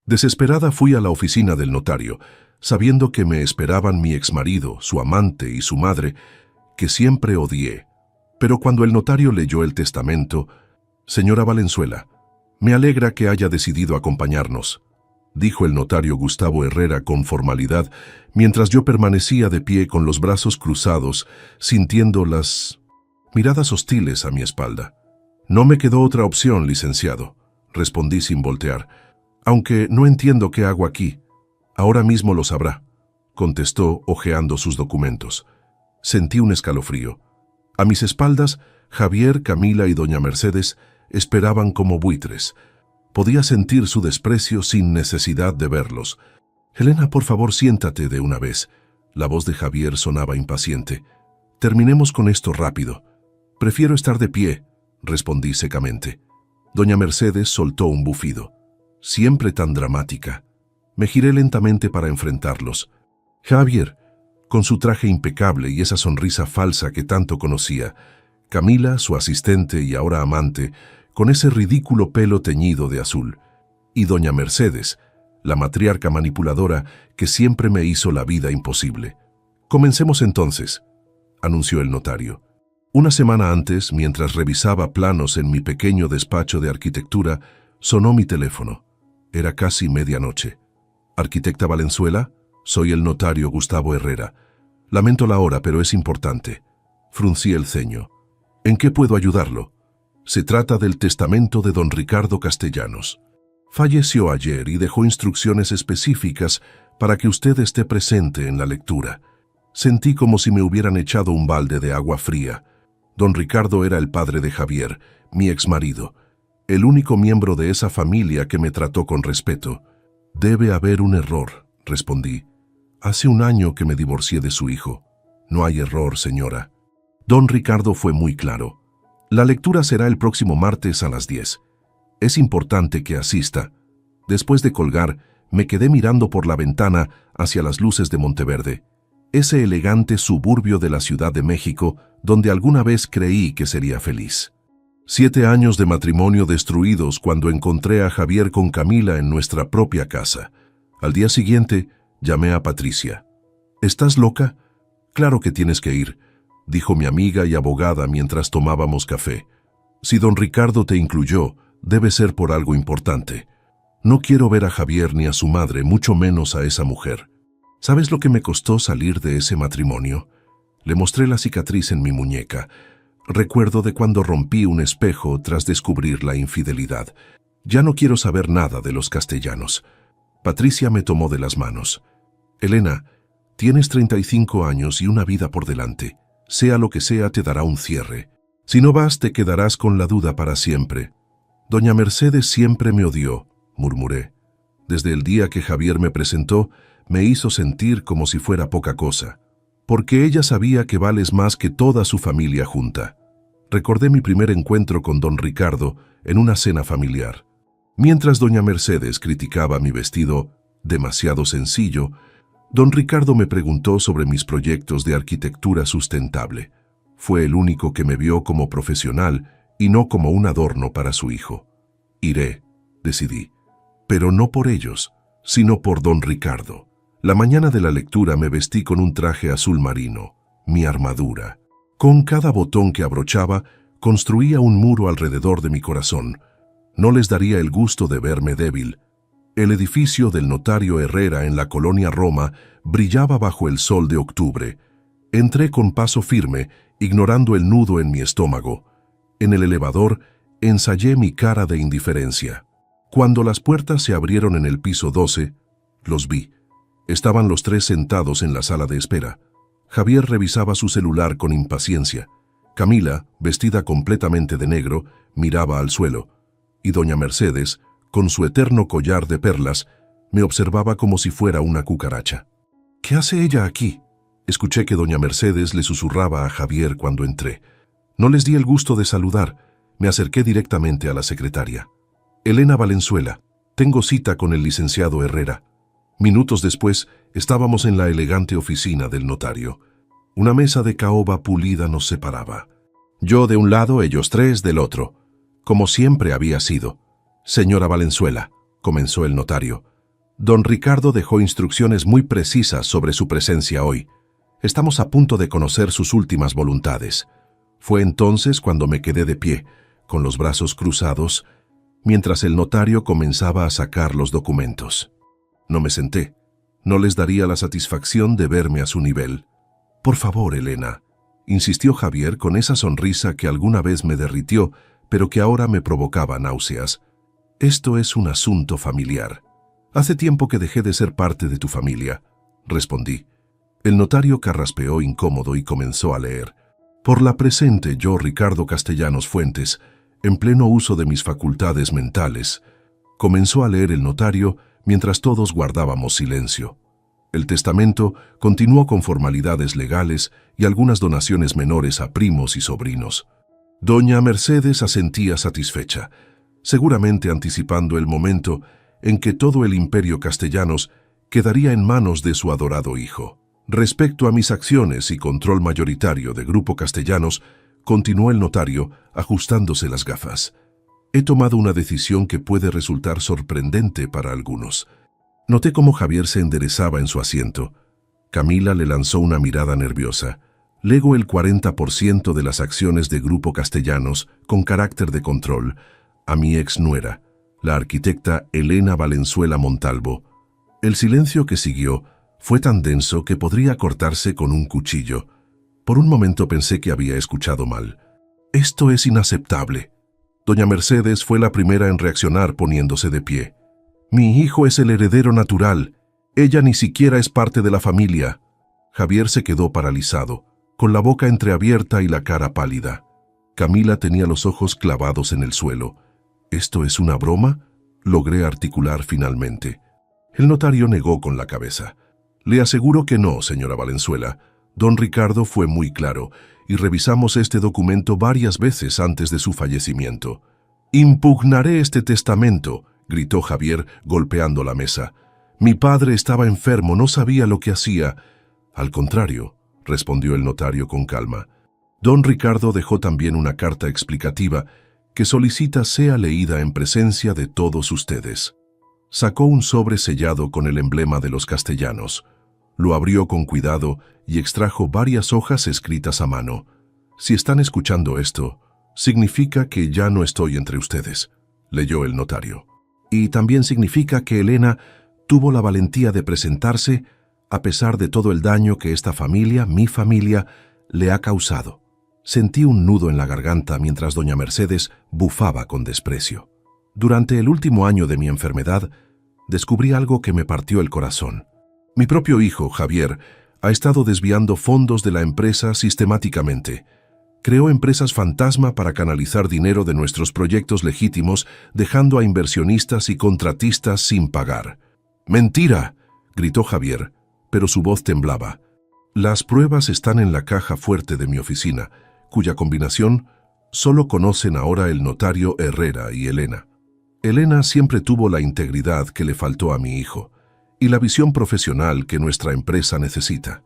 Desesperada fui a la oficina del notario, sabiendo que me esperaban mi exmarido, su amante y su madre, que siempre odié. Pero cuando el notario leyó el testamento, «Señora Valenzuela, me alegra que haya decidido acompañarnos», dijo el notario Gustavo Herrera con formalidad, mientras yo permanecía de pie con los brazos cruzados, sintiendo las miradas hostiles a mi espalda. «No me quedó otra opción, licenciado», respondí sin voltear, «aunque no entiendo qué hago aquí». «Ahora mismo lo sabrá», contestó hojeando sus documentos. Sentí un escalofrío. A mis espaldas, Javier, Camila y doña Mercedes esperaban como buitres. Podía sentir su desprecio sin necesidad de verlos. «Elena, por favor, siéntate de una vez». La voz de Javier sonaba impaciente. «Terminemos con esto rápido». «Prefiero estar de pie», respondí secamente. Doña Mercedes soltó un bufido. Siempre tan dramática. Me giré lentamente para enfrentarlos. Javier, con su traje impecable y esa sonrisa falsa que tanto conocía. Camila, su asistente y ahora amante, con ese ridículo pelo teñido de azul. Y doña Mercedes, la matriarca manipuladora que siempre me hizo la vida imposible. «Comencemos entonces», anunció el notario. Una semana antes, mientras revisaba planos en mi pequeño despacho de arquitectura, sonó mi teléfono. Era casi medianoche. «Arquitecta Valenzuela, soy el notario Gustavo Herrera. Lamento la hora, pero es importante». Fruncí el ceño. «¿En qué puedo ayudarlo?» «Se trata del testamento de don Ricardo Castellanos. Falleció ayer y dejó instrucciones específicas para que usted esté presente en la lectura». Sentí como si me hubieran echado un balde de agua fría. Don Ricardo era el padre de Javier, mi exmarido, el único miembro de esa familia que me trató con respeto. «Debe haber un error», respondí. «Hace un año que me divorcié de su hijo». «No hay error, señora». Don Ricardo fue muy claro. «La lectura será el próximo martes a las 10. Es importante que asista». Después de colgar, me quedé mirando por la ventana hacia las luces de Monteverde, ese elegante suburbio de la Ciudad de México donde alguna vez creí que sería feliz. 7 años de matrimonio destruidos cuando encontré a Javier con Camila en nuestra propia casa. Al día siguiente, llamé a Patricia. «¿Estás loca? Claro que tienes que ir», dijo mi amiga y abogada mientras tomábamos café. «Si don Ricardo te incluyó, debe ser por algo importante. No quiero ver a Javier ni a su madre, mucho menos a esa mujer. ¿Sabes lo que me costó salir de ese matrimonio?» Le mostré la cicatriz en mi muñeca. Recuerdo de cuando rompí un espejo tras descubrir la infidelidad. Ya no quiero saber nada de los Castellanos. Patricia me tomó de las manos. «Elena, tienes 35 años y una vida por delante. Sea lo que sea, te dará un cierre. Si no vas, te quedarás con la duda para siempre». «Doña Mercedes siempre me odió», murmuré. «Desde el día que Javier me presentó, me hizo sentir como si fuera poca cosa. Porque ella sabía que vales más que toda su familia junta». Recordé mi primer encuentro con don Ricardo en una cena familiar. Mientras doña Mercedes criticaba mi vestido demasiado sencillo, don Ricardo me preguntó sobre mis proyectos de arquitectura sustentable. Fue el único que me vio como profesional y no como un adorno para su hijo. «Iré», decidí, pero no por ellos, sino por don Ricardo. La mañana de la lectura me vestí con un traje azul marino, mi armadura. Con cada botón que abrochaba, construía un muro alrededor de mi corazón. No les daría el gusto de verme débil. El edificio del notario Herrera en la colonia Roma brillaba bajo el sol de octubre. Entré con paso firme, ignorando el nudo en mi estómago. En el elevador, ensayé mi cara de indiferencia. Cuando las puertas se abrieron en el piso 12, los vi. Estaban los 3 sentados en la sala de espera. Javier revisaba su celular con impaciencia. Camila, vestida completamente de negro, miraba al suelo. Y doña Mercedes, con su eterno collar de perlas, me observaba como si fuera una cucaracha. «¿Qué hace ella aquí?», escuché que doña Mercedes le susurraba a Javier cuando entré. No les di el gusto de saludar. Me acerqué directamente a la secretaria. «Elena Valenzuela, tengo cita con el licenciado Herrera». Minutos después, estábamos en la elegante oficina del notario. Una mesa de caoba pulida nos separaba. Yo de un lado, ellos 3 del otro, como siempre había sido. «Señora Valenzuela», comenzó el notario, Don Ricardo dejó instrucciones muy precisas sobre su presencia hoy. Estamos a punto de conocer sus últimas voluntades. Fue entonces cuando me quedé de pie, con los brazos cruzados, mientras el notario comenzaba a sacar los documentos. No me senté. No les daría la satisfacción de verme a su nivel. «Por favor, Elena», insistió Javier con esa sonrisa que alguna vez me derritió, pero que ahora me provocaba náuseas. «Esto es un asunto familiar. Hace tiempo que dejé de ser parte de tu familia», respondí. El notario carraspeó incómodo y comenzó a leer. «Por la presente, yo, Ricardo Castellanos Fuentes, en pleno uso de mis facultades mentales», comenzó a leer el notario mientras todos guardábamos silencio. El testamento continuó con formalidades legales y algunas donaciones menores a primos y sobrinos. Doña Mercedes asentía satisfecha, seguramente anticipando el momento en que todo el imperio Castellanos quedaría en manos de su adorado hijo. «Respecto a mis acciones y control mayoritario de Grupo Castellanos», continuó el notario, ajustándose las gafas, «he tomado una decisión que puede resultar sorprendente para algunos». Noté cómo Javier se enderezaba en su asiento. Camila le lanzó una mirada nerviosa. «Lego el 40% de las acciones de Grupo Castellanos con carácter de control a mi ex nuera, la arquitecta Elena Valenzuela Montalvo». El silencio que siguió fue tan denso que podría cortarse con un cuchillo. Por un momento pensé que había escuchado mal. «Esto es inaceptable». Doña Mercedes fue la primera en reaccionar poniéndose de pie. «Mi hijo es el heredero natural. Ella ni siquiera es parte de la familia». Javier se quedó paralizado, con la boca entreabierta y la cara pálida. Camila tenía los ojos clavados en el suelo. «¿Esto es una broma?», logré articular finalmente. El notario negó con la cabeza. «Le aseguro que no, señora Valenzuela. Don Ricardo fue muy claro, y revisamos este documento varias veces antes de su fallecimiento». «Impugnaré este testamento», gritó Javier, golpeando la mesa. «Mi padre estaba enfermo, no sabía lo que hacía». «Al contrario», respondió el notario con calma. «Don Ricardo dejó también una carta explicativa que solicita sea leída en presencia de todos ustedes». Sacó un sobre sellado con el emblema de los Castellanos. Lo abrió con cuidado y extrajo varias hojas escritas a mano. «Si están escuchando esto, significa que ya no estoy entre ustedes», leyó el notario. «Y también significa que Elena tuvo la valentía de presentarse a pesar de todo el daño que esta familia, mi familia, le ha causado». Sentí un nudo en la garganta mientras doña Mercedes bufaba con desprecio. Durante el último año de mi enfermedad, descubrí algo que me partió el corazón. Mi propio hijo, Javier, ha estado desviando fondos de la empresa sistemáticamente. Creó empresas fantasma para canalizar dinero de nuestros proyectos legítimos, dejando a inversionistas y contratistas sin pagar. «¡Mentira!», gritó Javier, pero su voz temblaba. «Las pruebas están en la caja fuerte de mi oficina, cuya combinación solo conocen ahora el notario Herrera y Elena. Elena siempre tuvo la integridad que le faltó a mi hijo y la visión profesional que nuestra empresa necesita.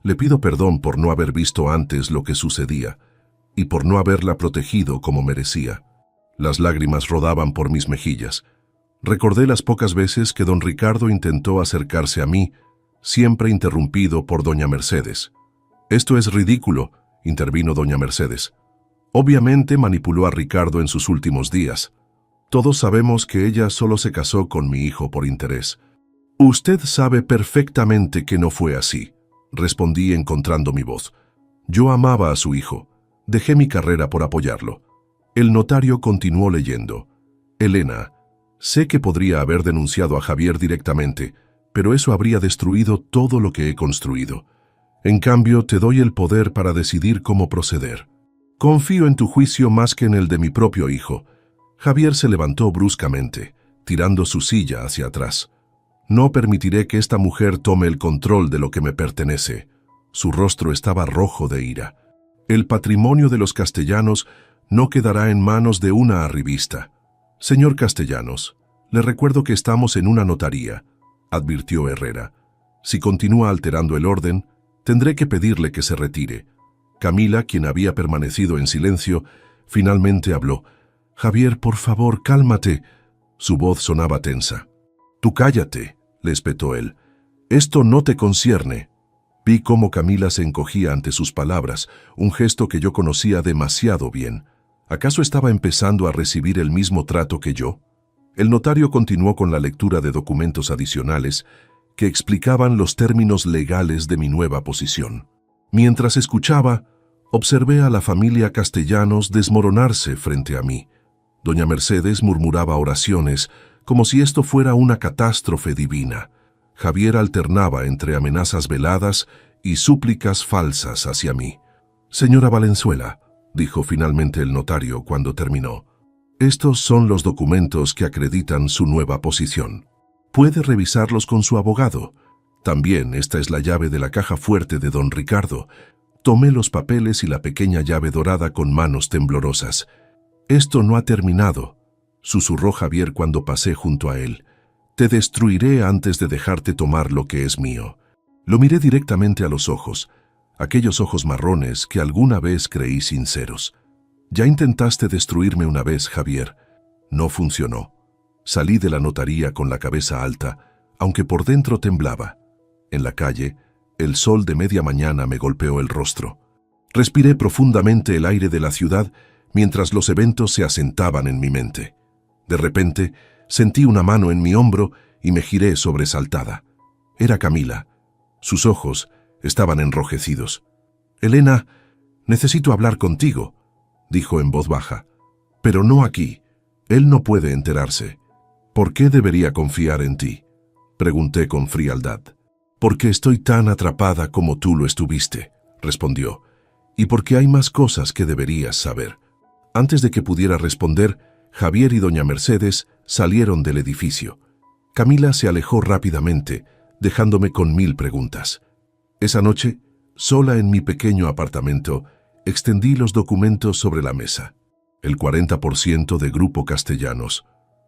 Le pido perdón por no haber visto antes lo que sucedía y por no haberla protegido como merecía». Las lágrimas rodaban por mis mejillas. Recordé las pocas veces que don Ricardo intentó acercarse a mí, siempre interrumpido por doña Mercedes. «Esto es ridículo», intervino doña Mercedes. «Obviamente manipuló a Ricardo en sus últimos días. Todos sabemos que ella solo se casó con mi hijo por interés». «Usted sabe perfectamente que no fue así», respondí encontrando mi voz. «Yo amaba a su hijo. Dejé mi carrera por apoyarlo». El notario continuó leyendo. «Elena, sé que podría haber denunciado a Javier directamente, pero eso habría destruido todo lo que he construido. En cambio, te doy el poder para decidir cómo proceder. Confío en tu juicio más que en el de mi propio hijo». Javier se levantó bruscamente, tirando su silla hacia atrás. «No permitiré que esta mujer tome el control de lo que me pertenece». Su rostro estaba rojo de ira. «El patrimonio de los Castellanos no quedará en manos de una arribista». «Señor Castellanos, le recuerdo que estamos en una notaría», advirtió Herrera. «Si continúa alterando el orden, tendré que pedirle que se retire». Camila, quien había permanecido en silencio, finalmente habló. «Javier, por favor, cálmate». Su voz sonaba tensa. «Tú cállate», le espetó él. Esto no te concierne. Vi cómo Camila se encogía ante sus palabras, un gesto que yo conocía demasiado bien. ¿Acaso estaba empezando a recibir el mismo trato que yo? El notario continuó con la lectura de documentos adicionales que explicaban los términos legales de mi nueva posición. Mientras escuchaba, observé a la familia Castellanos desmoronarse frente a mí. Doña Mercedes murmuraba oraciones como si esto fuera una catástrofe divina. Javier alternaba entre amenazas veladas y súplicas falsas hacia mí. «Señora Valenzuela», dijo finalmente el notario cuando terminó, «estos son los documentos que acreditan su nueva posición. Puede revisarlos con su abogado. También esta es la llave de la caja fuerte de don Ricardo». Tomé los papeles y la pequeña llave dorada con manos temblorosas. «Esto no ha terminado», susurró Javier cuando pasé junto a él. «Te destruiré antes de dejarte tomar lo que es mío». Lo miré directamente a los ojos, aquellos ojos marrones que alguna vez creí sinceros. «Ya intentaste destruirme una vez, Javier. No funcionó». Salí de la notaría con la cabeza alta, aunque por dentro temblaba. En la calle, el sol de media mañana me golpeó el rostro. Respiré profundamente el aire de la ciudad mientras los eventos se asentaban en mi mente. De repente, sentí una mano en mi hombro y me giré sobresaltada. Era Camila. Sus ojos estaban enrojecidos. «Elena, necesito hablar contigo», dijo en voz baja. «Pero no aquí. Él no puede enterarse». «¿Por qué debería confiar en ti?», pregunté con frialdad. «Porque estoy tan atrapada como tú lo estuviste», respondió, «y porque hay más cosas que deberías saber». Antes de que pudiera responder, Javier y doña Mercedes salieron del edificio. Camila se alejó rápidamente, dejándome con 1000 preguntas. Esa noche, sola en mi pequeño apartamento, extendí los documentos sobre la mesa. El 40% de Grupo Castellanos.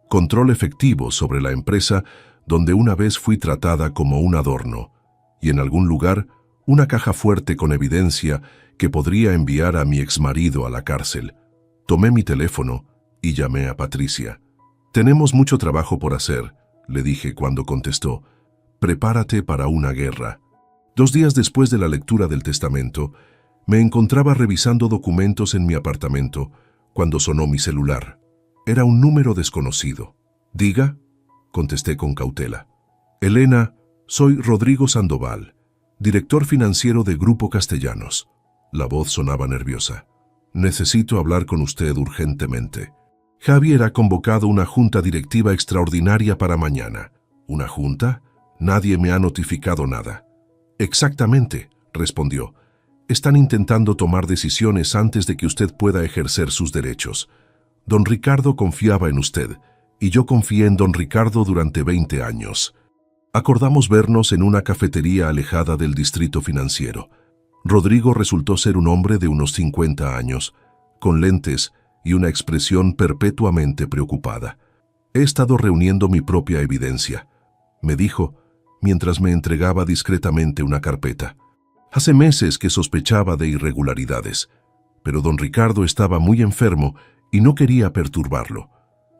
Control efectivo sobre la empresa donde una vez fui tratada como un adorno, y en algún lugar una caja fuerte con evidencia que podría enviar a mi exmarido a la cárcel. Tomé mi teléfono y llamé a Patricia. «Tenemos mucho trabajo por hacer», le dije cuando contestó. «Prepárate para una guerra». 2 días después de la lectura del testamento, me encontraba revisando documentos en mi apartamento cuando sonó mi celular. Era un número desconocido. «Diga», contesté con cautela. «Elena, soy Rodrigo Sandoval, director financiero de Grupo Castellanos». La voz sonaba nerviosa. «Necesito hablar con usted urgentemente. Javier ha convocado una junta directiva extraordinaria para mañana». «¿Una junta? Nadie me ha notificado nada». «Exactamente», respondió. «Están intentando tomar decisiones antes de que usted pueda ejercer sus derechos. Don Ricardo confiaba en usted, y yo confié en don Ricardo durante 20 años. Acordamos vernos en una cafetería alejada del distrito financiero. Rodrigo resultó ser un hombre de unos 50 años, con lentes y una expresión perpetuamente preocupada. He estado reuniendo mi propia evidencia», me dijo, mientras me entregaba discretamente una carpeta. «Hace meses que sospechaba de irregularidades, pero don Ricardo estaba muy enfermo y no quería perturbarlo.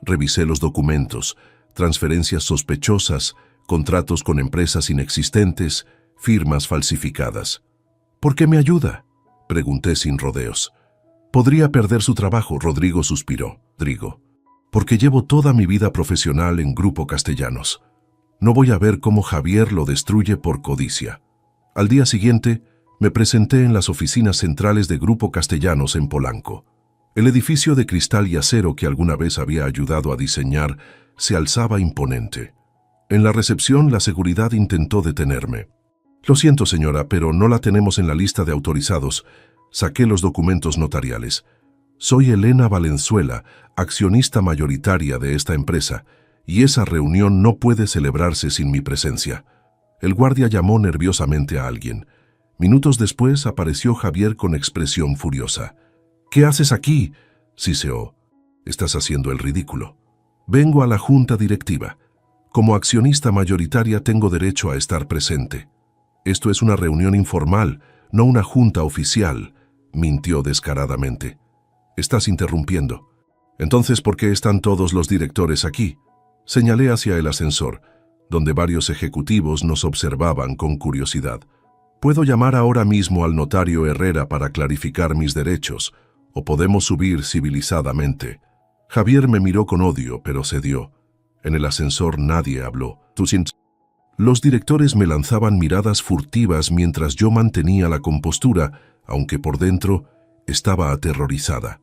Revisé los documentos, transferencias sospechosas, contratos con empresas inexistentes, firmas falsificadas». «¿Por qué me ayuda?», pregunté sin rodeos. «Podría perder su trabajo», Rodrigo suspiró. «Rodrigo, porque llevo toda mi vida profesional en Grupo Castellanos. No voy a ver cómo Javier lo destruye por codicia». Al día siguiente, me presenté en las oficinas centrales de Grupo Castellanos en Polanco. El edificio de cristal y acero que alguna vez había ayudado a diseñar se alzaba imponente. En la recepción, la seguridad intentó detenerme. «Lo siento, señora, pero no la tenemos en la lista de autorizados». Saqué los documentos notariales. «Soy Elena Valenzuela, accionista mayoritaria de esta empresa, y esa reunión no puede celebrarse sin mi presencia». El guardia llamó nerviosamente a alguien. Minutos después apareció Javier con expresión furiosa. «¿Qué haces aquí?», siseó. «Estás haciendo el ridículo». «Vengo a la junta directiva. Como accionista mayoritaria tengo derecho a estar presente». «Esto es una reunión informal, no una junta oficial», mintió descaradamente. «Estás interrumpiendo». «Entonces, ¿por qué están todos los directores aquí?». Señalé hacia el ascensor. donde varios ejecutivos nos observaban con curiosidad. Puedo llamar ahora mismo al notario Herrera para clarificar mis derechos, o podemos subir civilizadamente. Javier me miró con odio, pero cedió. En el ascensor nadie habló. Los directores me lanzaban miradas furtivas mientras yo mantenía la compostura, aunque por dentro estaba aterrorizada.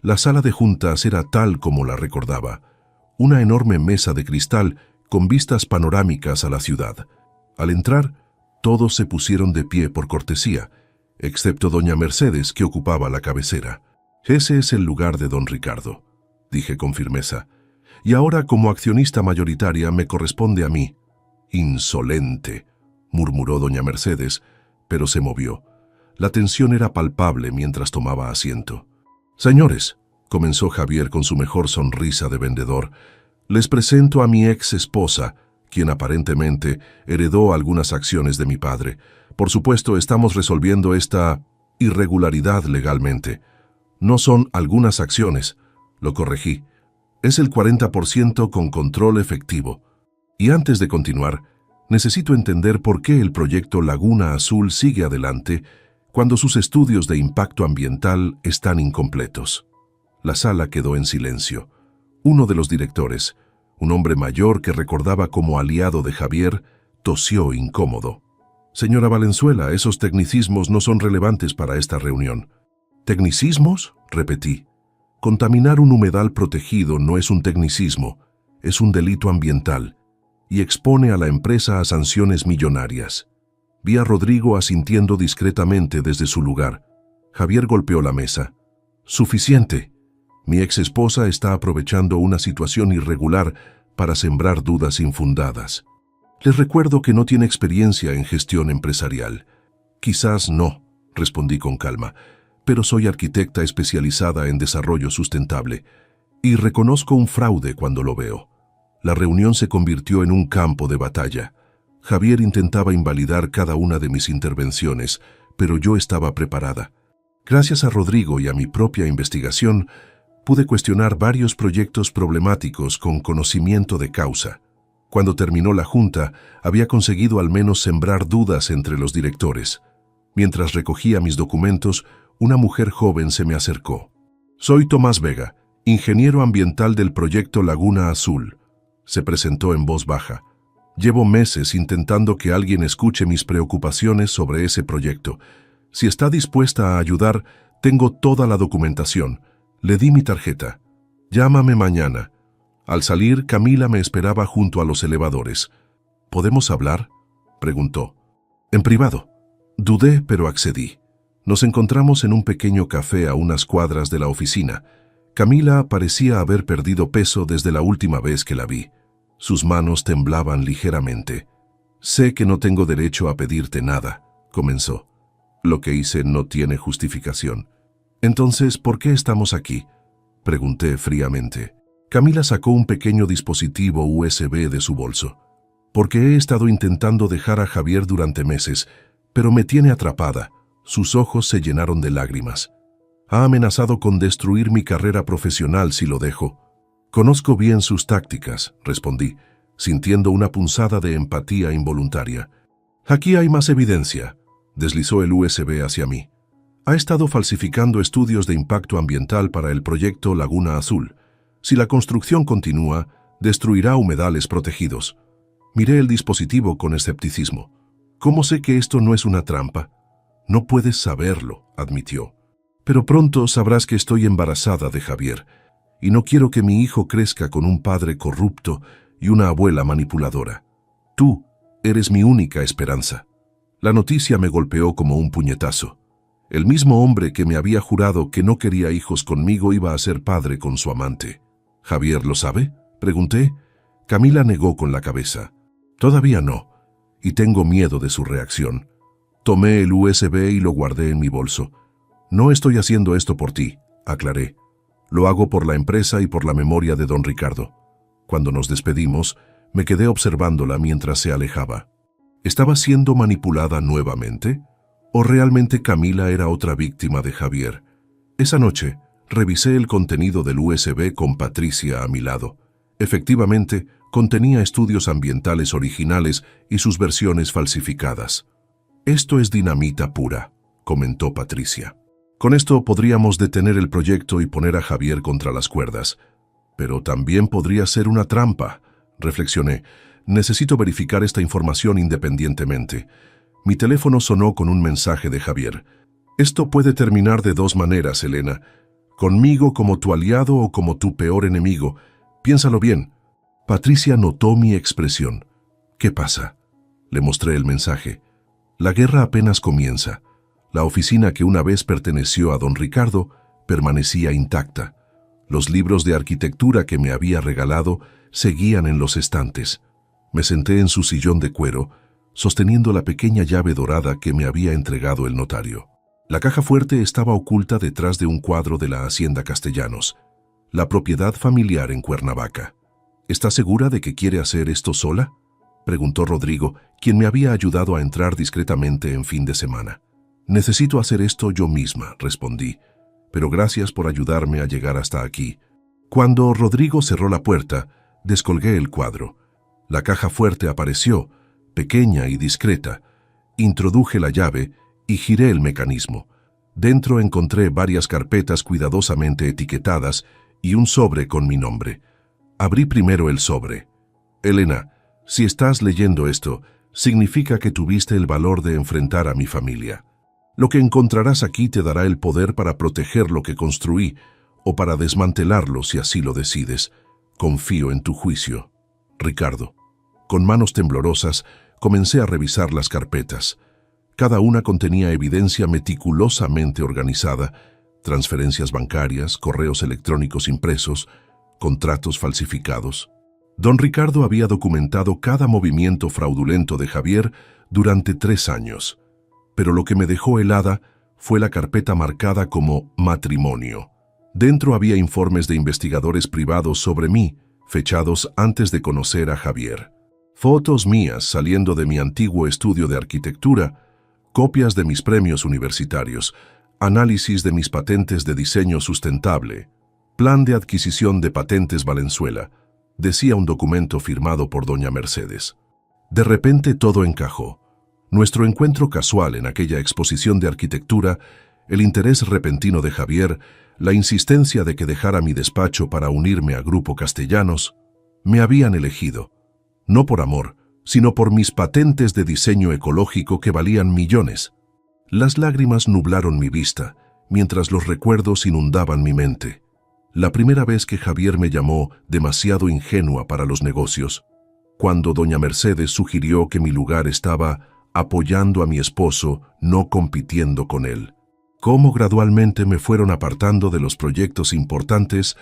La sala de juntas era tal como la recordaba. Una enorme mesa de cristal con vistas panorámicas a la ciudad. Al entrar, todos se pusieron de pie por cortesía, excepto doña Mercedes, que ocupaba la cabecera. «Ese es el lugar de don Ricardo», dije con firmeza. «Y ahora, como accionista mayoritaria, me corresponde a mí». «Insolente», murmuró doña Mercedes, pero se movió. La tensión era palpable mientras tomaba asiento. «Señores», comenzó Javier con su mejor sonrisa de vendedor, «les presento a mi ex esposa, quien aparentemente heredó algunas acciones de mi padre. Por supuesto, estamos resolviendo esta irregularidad legalmente. No son algunas acciones», lo corregí. «Es el 40% con control efectivo. Y antes de continuar, necesito entender por qué el proyecto Laguna Azul sigue adelante cuando sus estudios de impacto ambiental están incompletos». La sala quedó en silencio. Uno de los directores, un hombre mayor que recordaba como aliado de Javier, tosió incómodo. «Señora Valenzuela, esos tecnicismos no son relevantes para esta reunión». «¿Tecnicismos?», repetí. «Contaminar un humedal protegido no es un tecnicismo, es un delito ambiental y expone a la empresa a sanciones millonarias». Vi a Rodrigo asintiendo discretamente desde su lugar. Javier golpeó la mesa. «Suficiente. Mi ex esposa está aprovechando una situación irregular para sembrar dudas infundadas. Les recuerdo que no tiene experiencia en gestión empresarial». «Quizás no», respondí con calma, «pero soy arquitecta especializada en desarrollo sustentable y reconozco un fraude cuando lo veo». La reunión se convirtió en un campo de batalla. Javier intentaba invalidar cada una de mis intervenciones, pero yo estaba preparada. Gracias a Rodrigo y a mi propia investigación, pude cuestionar varios proyectos problemáticos con conocimiento de causa. Cuando terminó la junta, había conseguido al menos sembrar dudas entre los directores. Mientras recogía mis documentos, una mujer joven se me acercó. «Soy Tomás Vega, ingeniero ambiental del proyecto Laguna Azul», se presentó en voz baja. «Llevo meses intentando que alguien escuche mis preocupaciones sobre ese proyecto. Si está dispuesta a ayudar, tengo toda la documentación». Le di mi tarjeta. «Llámame mañana». Al salir, Camila me esperaba junto a los elevadores. «¿Podemos hablar?», preguntó. «En privado». Dudé, pero accedí. Nos encontramos en un pequeño café a unas cuadras de la oficina. Camila parecía haber perdido peso desde la última vez que la vi. Sus manos temblaban ligeramente. «Sé que no tengo derecho a pedirte nada», comenzó. «Lo que hice no tiene justificación». «Entonces, ¿por qué estamos aquí?», pregunté fríamente. Camila sacó un pequeño dispositivo USB de su bolso. «Porque he estado intentando dejar a Javier durante meses, pero me tiene atrapada». Sus ojos se llenaron de lágrimas. «Ha amenazado con destruir mi carrera profesional si lo dejo». «Conozco bien sus tácticas», respondí, sintiendo una punzada de empatía involuntaria. «Aquí hay más evidencia», deslizó el USB hacia mí. «Ha estado falsificando estudios de impacto ambiental para el proyecto Laguna Azul. Si la construcción continúa, destruirá humedales protegidos». Miré el dispositivo con escepticismo. «¿Cómo sé que esto no es una trampa?». «No puedes saberlo», admitió. «Pero pronto sabrás que estoy embarazada de Javier, y no quiero que mi hijo crezca con un padre corrupto y una abuela manipuladora. Tú eres mi única esperanza». La noticia me golpeó como un puñetazo. El mismo hombre que me había jurado que no quería hijos conmigo iba a ser padre con su amante. «¿Javier lo sabe?», pregunté. Camila negó con la cabeza. «Todavía no, y tengo miedo de su reacción». Tomé el USB y lo guardé en mi bolso. «No estoy haciendo esto por ti», aclaré. «Lo hago por la empresa y por la memoria de don Ricardo». Cuando nos despedimos, me quedé observándola mientras se alejaba. ¿Estaba siendo manipulada nuevamente? ¿O realmente Camila era otra víctima de Javier? Esa noche, revisé el contenido del USB con Patricia a mi lado. Efectivamente, contenía estudios ambientales originales y sus versiones falsificadas. «Esto es dinamita pura», comentó Patricia. «Con esto podríamos detener el proyecto y poner a Javier contra las cuerdas. Pero también podría ser una trampa», reflexioné. «Necesito verificar esta información independientemente». Mi teléfono sonó con un mensaje de Javier. «Esto puede terminar de dos maneras, Elena. Conmigo como tu aliado o como tu peor enemigo. Piénsalo bien». Patricia notó mi expresión. «¿Qué pasa?», le mostré el mensaje. «La guerra apenas comienza. La oficina que una vez perteneció a don Ricardo permanecía intacta. Los libros de arquitectura que me había regalado seguían en los estantes. Me senté en su sillón de cuero, sosteniendo la pequeña llave dorada que me había entregado el notario. La caja fuerte estaba oculta detrás de un cuadro de la Hacienda Castellanos, la propiedad familiar en Cuernavaca. «¿Está segura de que quiere hacer esto sola?», preguntó Rodrigo, quien me había ayudado a entrar discretamente en fin de semana. «Necesito hacer esto yo misma», respondí, «pero gracias por ayudarme a llegar hasta aquí». Cuando Rodrigo cerró la puerta, descolgué el cuadro. La caja fuerte apareció, pequeña y discreta. Introduje la llave y giré el mecanismo. Dentro encontré varias carpetas cuidadosamente etiquetadas y un sobre con mi nombre. Abrí primero el sobre. «Elena, si estás leyendo esto, significa que tuviste el valor de enfrentar a mi familia. Lo que encontrarás aquí te dará el poder para proteger lo que construí o para desmantelarlo si así lo decides. Confío en tu juicio. Ricardo». Con manos temblorosas, comencé a revisar las carpetas. Cada una contenía evidencia meticulosamente organizada: transferencias bancarias, correos electrónicos impresos, contratos falsificados. Don Ricardo había documentado cada movimiento fraudulento de Javier durante 3 años. Pero lo que me dejó helada fue la carpeta marcada como matrimonio. Dentro había informes de investigadores privados sobre mí, fechados antes de conocer a Javier. Fotos mías saliendo de mi antiguo estudio de arquitectura, copias de mis premios universitarios, análisis de mis patentes de diseño sustentable, plan de adquisición de patentes Valenzuela, decía un documento firmado por doña Mercedes. De repente todo encajó. Nuestro encuentro casual en aquella exposición de arquitectura, el interés repentino de Javier, la insistencia de que dejara mi despacho para unirme a Grupo Castellanos, me habían elegido, no por amor, sino por mis patentes de diseño ecológico que valían millones. Las lágrimas nublaron mi vista, mientras los recuerdos inundaban mi mente. La primera vez que Javier me llamó demasiado ingenua para los negocios, cuando doña Mercedes sugirió que mi lugar estaba apoyando a mi esposo, no compitiendo con él. Cómo gradualmente me fueron apartando de los proyectos importantes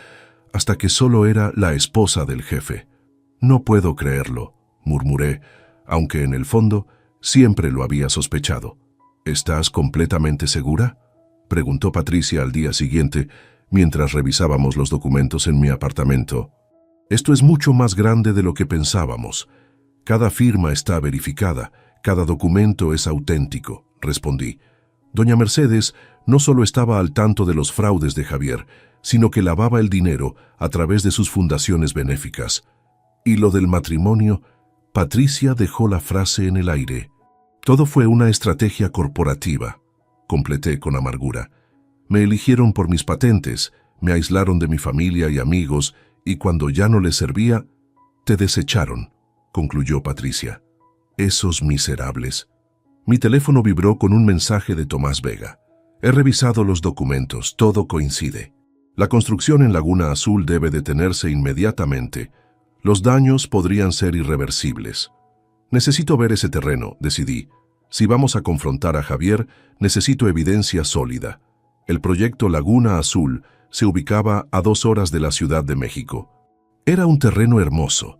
hasta que solo era la esposa del jefe. «No puedo creerlo», murmuré, aunque en el fondo siempre lo había sospechado. «¿Estás completamente segura?», preguntó Patricia al día siguiente, mientras revisábamos los documentos en mi apartamento. «Esto es mucho más grande de lo que pensábamos. Cada firma está verificada, cada documento es auténtico», respondí. Doña Mercedes no solo estaba al tanto de los fraudes de Javier, sino que lavaba el dinero a través de sus fundaciones benéficas. Y lo del matrimonio, Patricia dejó la frase en el aire. «Todo fue una estrategia corporativa», completé con amargura. «Me eligieron por mis patentes, me aislaron de mi familia y amigos, y cuando ya no les servía, te desecharon», concluyó Patricia. «Esos miserables». Mi teléfono vibró con un mensaje de Tomás Vega. «He revisado los documentos, todo coincide. La construcción en Laguna Azul debe detenerse inmediatamente. Los daños podrían ser irreversibles. Necesito ver ese terreno», decidí. «Si vamos a confrontar a Javier, necesito evidencia sólida». El proyecto Laguna Azul se ubicaba a 2 horas de la Ciudad de México. Era un terreno hermoso,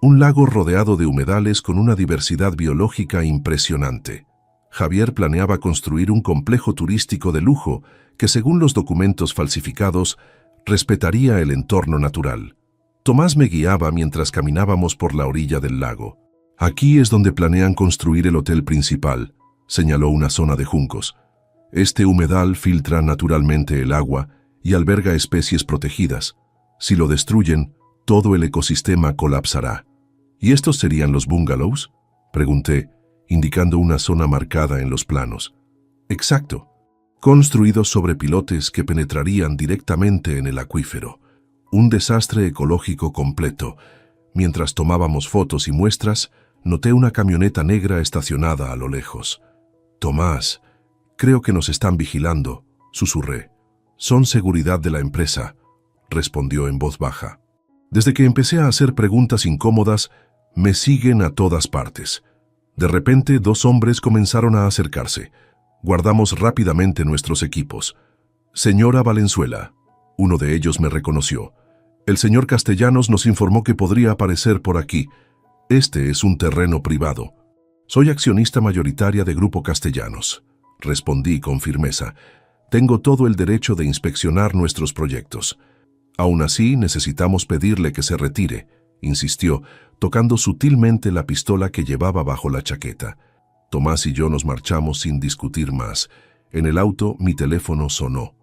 un lago rodeado de humedales con una diversidad biológica impresionante. Javier planeaba construir un complejo turístico de lujo que, según los documentos falsificados, respetaría el entorno natural. Tomás me guiaba mientras caminábamos por la orilla del lago. «Aquí es donde planean construir el hotel principal», señaló una zona de juncos. «Este humedal filtra naturalmente el agua y alberga especies protegidas. Si lo destruyen, todo el ecosistema colapsará». ¿Y estos serían los bungalows?, pregunté, indicando una zona marcada en los planos. Exacto, construidos sobre pilotes que penetrarían directamente en el acuífero. Un desastre ecológico completo. Mientras tomábamos fotos y muestras, noté una camioneta negra estacionada a lo lejos. «Tomás, creo que nos están vigilando», susurré. «Son seguridad de la empresa», respondió en voz baja. Desde que empecé a hacer preguntas incómodas, me siguen a todas partes. De repente, 2 hombres comenzaron a acercarse. Guardamos rápidamente nuestros equipos. «Señora Valenzuela», uno de ellos me reconoció. «El señor Castellanos nos informó que podría aparecer por aquí. Este es un terreno privado». «Soy accionista mayoritaria de Grupo Castellanos», respondí con firmeza. «Tengo todo el derecho de inspeccionar nuestros proyectos». «Aún así, necesitamos pedirle que se retire», insistió, tocando sutilmente la pistola que llevaba bajo la chaqueta. Tomás y yo nos marchamos sin discutir más. En el auto, mi teléfono sonó.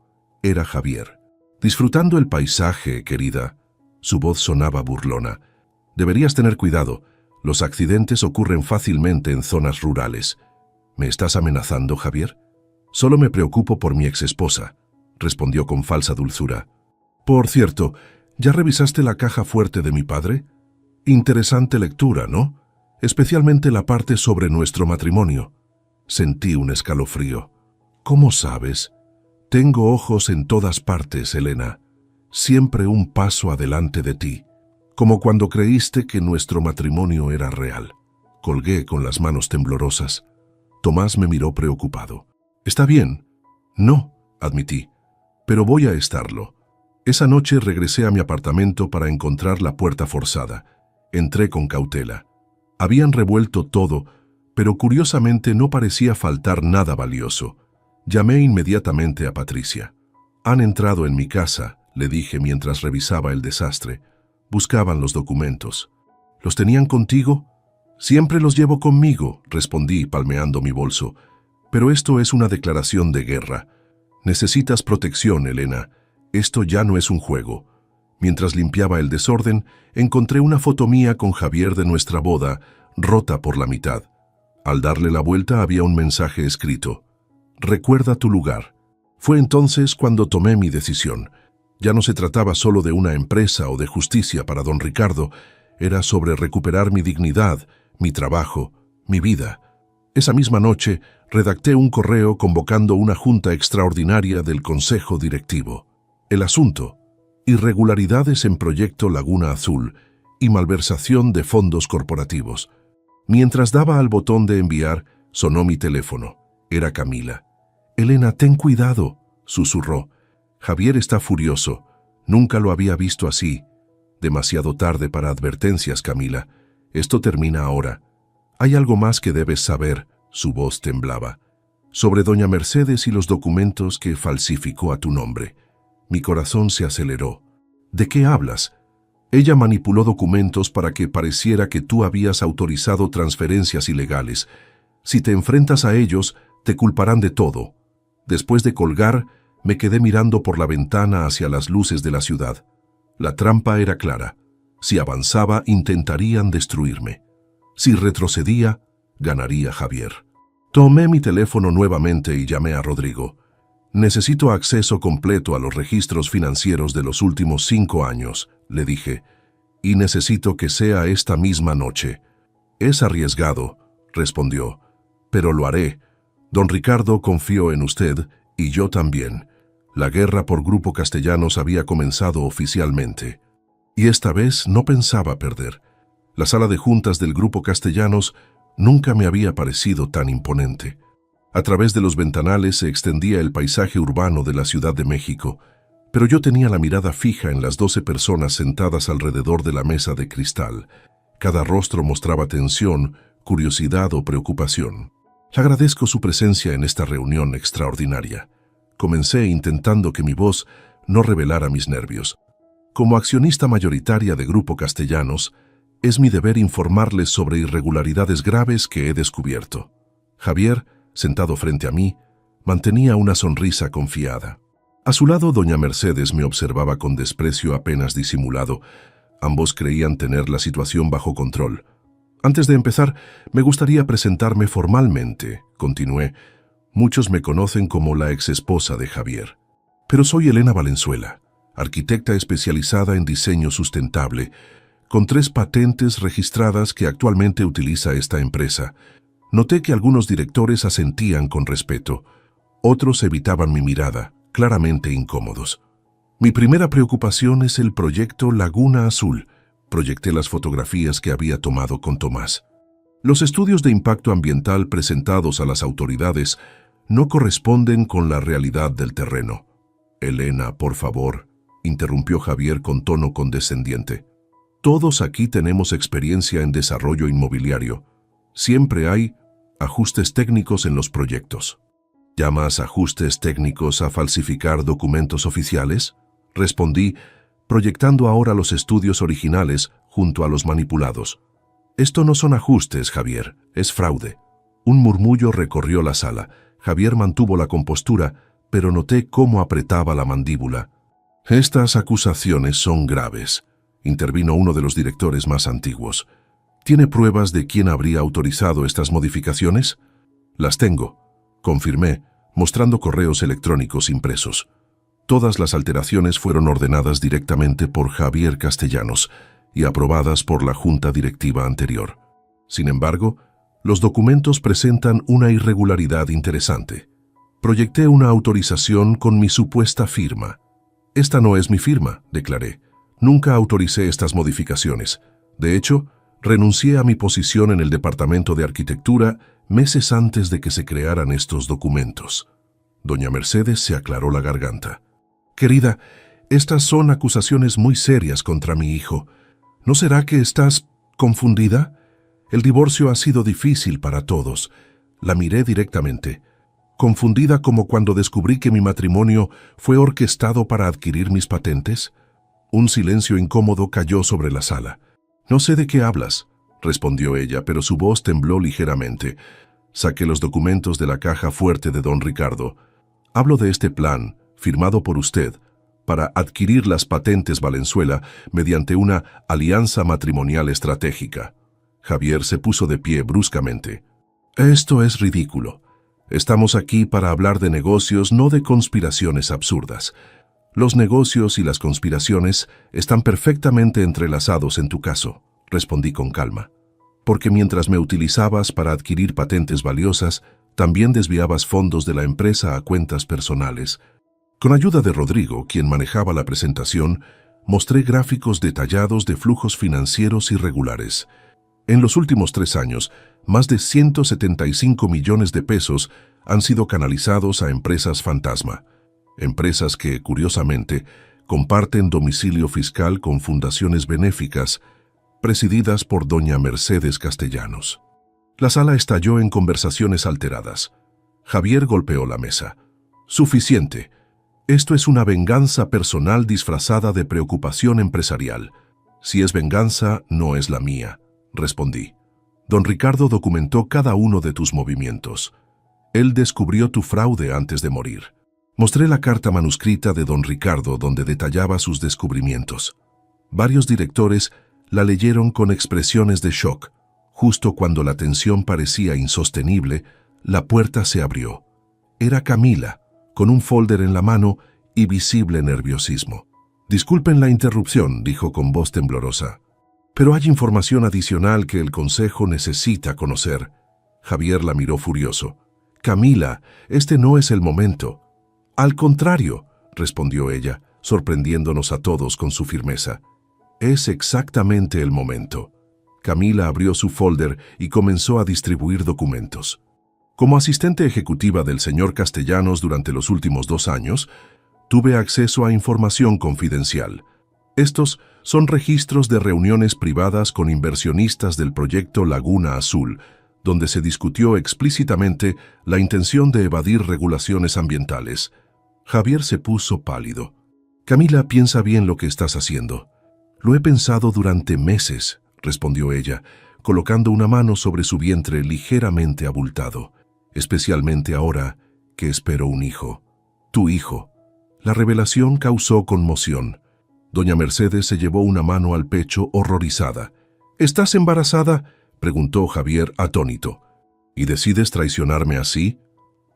Era Javier. «Disfrutando el paisaje, querida». Su voz sonaba burlona. «Deberías tener cuidado. Los accidentes ocurren fácilmente en zonas rurales». «¿Me estás amenazando, Javier?» «Solo me preocupo por mi exesposa», respondió con falsa dulzura. «Por cierto, ¿ya revisaste la caja fuerte de mi padre? Interesante lectura, ¿no? Especialmente la parte sobre nuestro matrimonio». Sentí un escalofrío. «¿Cómo sabes?» «Tengo ojos en todas partes, Elena. Siempre un paso adelante de ti. Como cuando creíste que nuestro matrimonio era real». Colgué con las manos temblorosas. Tomás me miró preocupado. «¿Está bien?» «No», admití, «pero voy a estarlo». Esa noche regresé a mi apartamento para encontrar la puerta forzada. Entré con cautela. Habían revuelto todo, pero curiosamente no parecía faltar nada valioso. Llamé inmediatamente a Patricia. «Han entrado en mi casa», le dije mientras revisaba el desastre. Buscaban los documentos. «¿Los tenían contigo?» «Siempre los llevo conmigo», respondí palmeando mi bolso. «Pero esto es una declaración de guerra. Necesitas protección, Elena. Esto ya no es un juego». Mientras limpiaba el desorden, encontré una foto mía con Javier de nuestra boda, rota por la mitad. Al darle la vuelta había un mensaje escrito. «Recuerda tu lugar». Fue entonces cuando tomé mi decisión. Ya no se trataba solo de una empresa o de justicia para don Ricardo, era sobre recuperar mi dignidad, mi trabajo, mi vida. Esa misma noche, redacté un correo convocando una junta extraordinaria del Consejo Directivo. El asunto: irregularidades en Proyecto Laguna Azul y malversación de fondos corporativos. Mientras daba al botón de enviar, sonó mi teléfono. Era Camila. «Elena, ten cuidado», susurró. «Javier está furioso. Nunca lo había visto así». «Demasiado tarde para advertencias, Camila. Esto termina ahora. Hay algo más que debes saber», su voz temblaba. «Sobre doña Mercedes y los documentos que falsificó a tu nombre». Mi corazón se aceleró. «¿De qué hablas?» «Ella manipuló documentos para que pareciera que tú habías autorizado transferencias ilegales. Si te enfrentas a ellos, te culparán de todo». Después de colgar, me quedé mirando por la ventana hacia las luces de la ciudad. La trampa era clara. Si avanzaba, intentarían destruirme. Si retrocedía, ganaría Javier. Tomé mi teléfono nuevamente y llamé a Rodrigo. «Necesito acceso completo a los registros financieros de los últimos 5 años», le dije, «y necesito que sea esta misma noche». «Es arriesgado», respondió, «pero lo haré. Don Ricardo confió en usted y yo también. La guerra por Grupo Castellanos había comenzado oficialmente. Y esta vez no pensaba perder. La sala de juntas del Grupo Castellanos nunca me había parecido tan imponente. A través de los ventanales se extendía el paisaje urbano de la Ciudad de México, pero yo tenía la mirada fija en las 12 personas sentadas alrededor de la mesa de cristal. Cada rostro mostraba tensión, curiosidad o preocupación. «Agradezco su presencia en esta reunión extraordinaria». Comencé intentando que mi voz no revelara mis nervios. Como accionista mayoritaria de Grupo Castellanos, es mi deber informarles sobre irregularidades graves que he descubierto. Javier, sentado frente a mí, mantenía una sonrisa confiada. A su lado, doña Mercedes me observaba con desprecio apenas disimulado. Ambos creían tener la situación bajo control. Antes de empezar, me gustaría presentarme formalmente, continué. Muchos me conocen como la exesposa de Javier. Pero soy Elena Valenzuela, arquitecta especializada en diseño sustentable, con 3 patentes registradas que actualmente utiliza esta empresa. Noté que algunos directores asentían con respeto. Otros evitaban mi mirada, claramente incómodos. Mi primera preocupación es el proyecto Laguna Azul. Proyecté las fotografías que había tomado con Tomás. Los estudios de impacto ambiental presentados a las autoridades no corresponden con la realidad del terreno. Elena, por favor, interrumpió Javier con tono condescendiente. Todos aquí tenemos experiencia en desarrollo inmobiliario. Siempre hay ajustes técnicos en los proyectos. ¿Llamas ajustes técnicos a falsificar documentos oficiales? Respondí, proyectando ahora los estudios originales junto a los manipulados. Esto no son ajustes, Javier, es fraude. Un murmullo recorrió la sala. Javier mantuvo la compostura, pero noté cómo apretaba la mandíbula. Estas acusaciones son graves, intervino uno de los directores más antiguos. ¿Tiene pruebas de quién habría autorizado estas modificaciones? Las tengo, confirmé, mostrando correos electrónicos impresos. Todas las alteraciones fueron ordenadas directamente por Javier Castellanos y aprobadas por la junta directiva anterior. Sin embargo, los documentos presentan una irregularidad interesante. Proyecté una autorización con mi supuesta firma. Esta no es mi firma, declaré. Nunca autoricé estas modificaciones. De hecho, renuncié a mi posición en el Departamento de Arquitectura meses antes de que se crearan estos documentos. Doña Mercedes se aclaró la garganta. Querida, estas son acusaciones muy serias contra mi hijo. ¿No será que estás confundida? El divorcio ha sido difícil para todos. La miré directamente. ¿Confundida como cuando descubrí que mi matrimonio fue orquestado para adquirir mis patentes? Un silencio incómodo cayó sobre la sala. No sé de qué hablas, respondió ella, pero su voz tembló ligeramente. Saqué los documentos de la caja fuerte de don Ricardo. Hablo de este plan, firmado por usted, para adquirir las patentes Valenzuela mediante una alianza matrimonial estratégica. Javier se puso de pie bruscamente. Esto es ridículo. Estamos aquí para hablar de negocios, no de conspiraciones absurdas. Los negocios y las conspiraciones están perfectamente entrelazados en tu caso, respondí con calma. Porque mientras me utilizabas para adquirir patentes valiosas, también desviabas fondos de la empresa a cuentas personales. Con ayuda de Rodrigo, quien manejaba la presentación, mostré gráficos detallados de flujos financieros irregulares. En los últimos 3 años, más de 175 millones de pesos han sido canalizados a empresas fantasma. Empresas que, curiosamente, comparten domicilio fiscal con fundaciones benéficas, presididas por doña Mercedes Castellanos. La sala estalló en conversaciones alteradas. Javier golpeó la mesa. Suficiente. Esto es una venganza personal disfrazada de preocupación empresarial. Si es venganza, no es la mía, respondí. Don Ricardo documentó cada uno de tus movimientos. Él descubrió tu fraude antes de morir. Mostré la carta manuscrita de don Ricardo donde detallaba sus descubrimientos. Varios directores la leyeron con expresiones de shock. Justo cuando la tensión parecía insostenible, la puerta se abrió. Era Camila, con un folder en la mano y visible nerviosismo. Disculpen la interrupción, dijo con voz temblorosa. Pero hay información adicional que el consejo necesita conocer. Javier la miró furioso. Camila, este no es el momento. Al contrario, respondió ella, sorprendiéndonos a todos con su firmeza. Es exactamente el momento. Camila abrió su folder y comenzó a distribuir documentos. Como asistente ejecutiva del señor Castellanos durante los últimos 2 años, tuve acceso a información confidencial. Estos son registros de reuniones privadas con inversionistas del proyecto Laguna Azul, donde se discutió explícitamente la intención de evadir regulaciones ambientales. Javier se puso pálido. Camila, piensa bien lo que estás haciendo. Lo he pensado durante meses, respondió ella, colocando una mano sobre su vientre ligeramente abultado. Especialmente ahora que espero un hijo. Tu hijo. La revelación causó conmoción. Doña Mercedes se llevó una mano al pecho horrorizada. ¿Estás embarazada?, preguntó Javier atónito. ¿Y decides traicionarme así?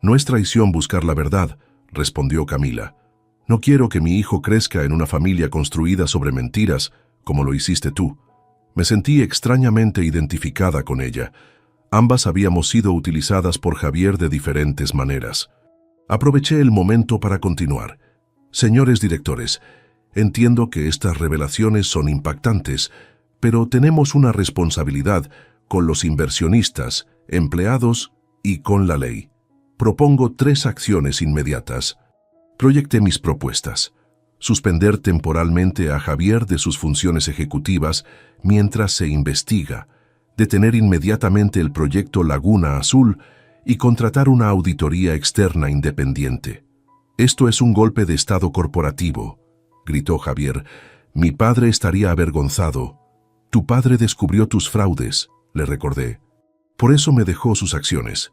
No es traición buscar la verdad, respondió Camila. No quiero que mi hijo crezca en una familia construida sobre mentiras, como lo hiciste tú. Me sentí extrañamente identificada con ella. Ambas habíamos sido utilizadas por Javier de diferentes maneras. Aproveché el momento para continuar. Señores directores, entiendo que estas revelaciones son impactantes, pero tenemos una responsabilidad con los inversionistas, empleados y con la ley. Propongo 3 acciones inmediatas. Proyecté mis propuestas. Suspender temporalmente a Javier de sus funciones ejecutivas mientras se investiga, detener inmediatamente el proyecto Laguna Azul y contratar una auditoría externa independiente. Esto es un golpe de Estado corporativo, gritó Javier. Mi padre estaría avergonzado. Tu padre descubrió tus fraudes, le recordé. Por eso me dejó sus acciones.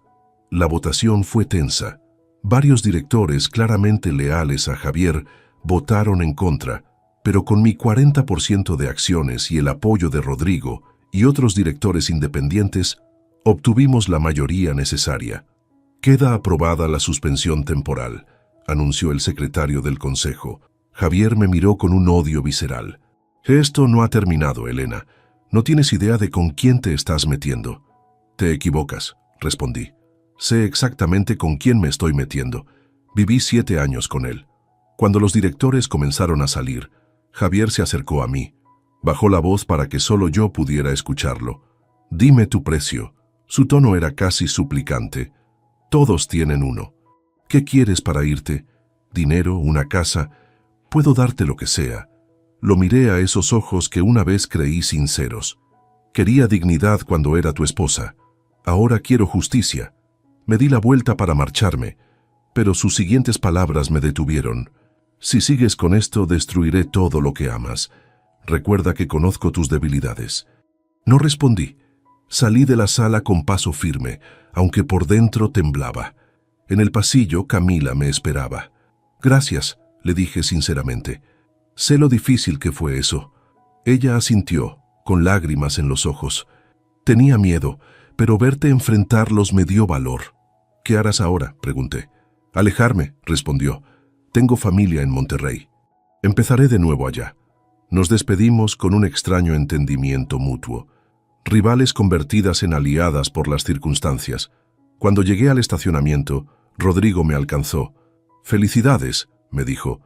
La votación fue tensa. Varios directores claramente leales a Javier votaron en contra, pero con mi 40% de acciones y el apoyo de Rodrigo y otros directores independientes, obtuvimos la mayoría necesaria. Queda aprobada la suspensión temporal, anunció el secretario del consejo. Javier me miró con un odio visceral. Esto no ha terminado, Elena. No tienes idea de con quién te estás metiendo. Te equivocas, respondí. Sé exactamente con quién me estoy metiendo. Viví 7 años con él. Cuando los directores comenzaron a salir, Javier se acercó a mí. Bajó la voz para que solo yo pudiera escucharlo. Dime tu precio. Su tono era casi suplicante. Todos tienen uno. ¿Qué quieres para irte? ¿Dinero? ¿Una casa? Puedo darte lo que sea. Lo miré a esos ojos que una vez creí sinceros. Quería dignidad cuando era tu esposa. Ahora quiero justicia. Me di la vuelta para marcharme, pero sus siguientes palabras me detuvieron. Si sigues con esto, destruiré todo lo que amas. Recuerda que conozco tus debilidades. No respondí. Salí de la sala con paso firme, aunque por dentro temblaba. En el pasillo, Camila me esperaba. Gracias, le dije sinceramente. Sé lo difícil que fue eso. Ella asintió, con lágrimas en los ojos. Tenía miedo, pero verte enfrentarlos me dio valor. ¿Qué harás ahora?, pregunté. Alejarme, respondió. Tengo familia en Monterrey. Empezaré de nuevo allá. Nos despedimos con un extraño entendimiento mutuo. Rivales convertidas en aliadas por las circunstancias. Cuando llegué al estacionamiento, Rodrigo me alcanzó. Felicidades, me dijo.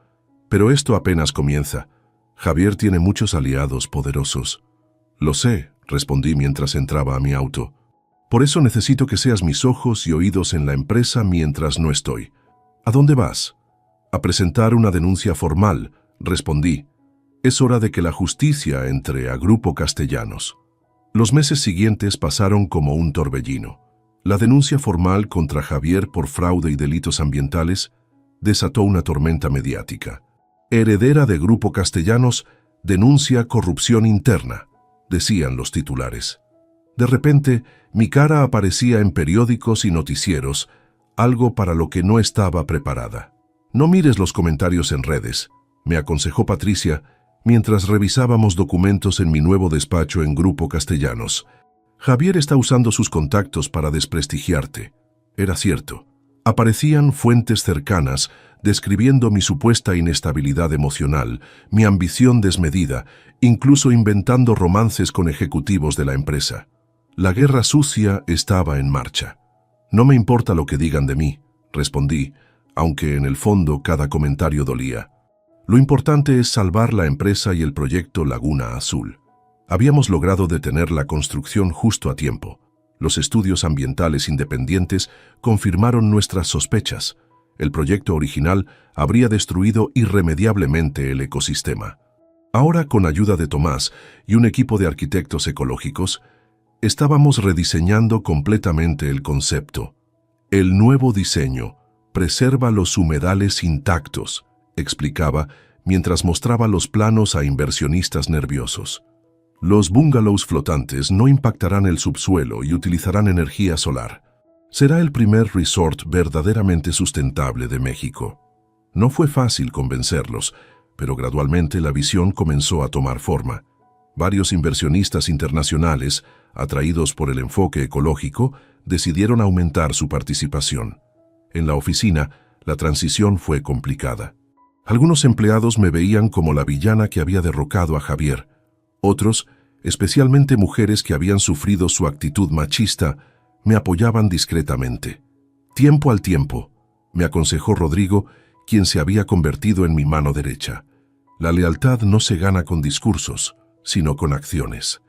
Pero esto apenas comienza. Javier tiene muchos aliados poderosos. Lo sé, respondí mientras entraba a mi auto. Por eso necesito que seas mis ojos y oídos en la empresa mientras no estoy. ¿A dónde vas? A presentar una denuncia formal, respondí. Es hora de que la justicia entre a Grupo Castellanos. Los meses siguientes pasaron como un torbellino. La denuncia formal contra Javier por fraude y delitos ambientales desató una tormenta mediática. Heredera de Grupo Castellanos denuncia corrupción interna, decían los titulares. De repente, mi cara aparecía en periódicos y noticieros, algo para lo que no estaba preparada. No mires los comentarios en redes, me aconsejó Patricia mientras revisábamos documentos en mi nuevo despacho en Grupo Castellanos. Javier está usando sus contactos para desprestigiarte. Era cierto. Aparecían fuentes cercanas describiendo mi supuesta inestabilidad emocional, mi ambición desmedida, incluso inventando romances con ejecutivos de la empresa. La guerra sucia estaba en marcha. No me importa lo que digan de mí, respondí, aunque en el fondo cada comentario dolía. Lo importante es salvar la empresa y el proyecto Laguna Azul. Habíamos logrado detener la construcción justo a tiempo. Los estudios ambientales independientes confirmaron nuestras sospechas. El proyecto original habría destruido irremediablemente el ecosistema. Ahora, con ayuda de Tomás y un equipo de arquitectos ecológicos, estábamos rediseñando completamente el concepto. El nuevo diseño preserva los humedales intactos, explicaba mientras mostraba los planos a inversionistas nerviosos. Los bungalows flotantes no impactarán el subsuelo y utilizarán energía solar. Será el primer resort verdaderamente sustentable de México. No fue fácil convencerlos, pero gradualmente la visión comenzó a tomar forma. Varios inversionistas internacionales, atraídos por el enfoque ecológico, decidieron aumentar su participación. En la oficina, la transición fue complicada. Algunos empleados me veían como la villana que había derrocado a Javier. Otros, especialmente mujeres que habían sufrido su actitud machista, me apoyaban discretamente. Tiempo al tiempo, me aconsejó Rodrigo, quien se había convertido en mi mano derecha. La lealtad no se gana con discursos, sino con acciones.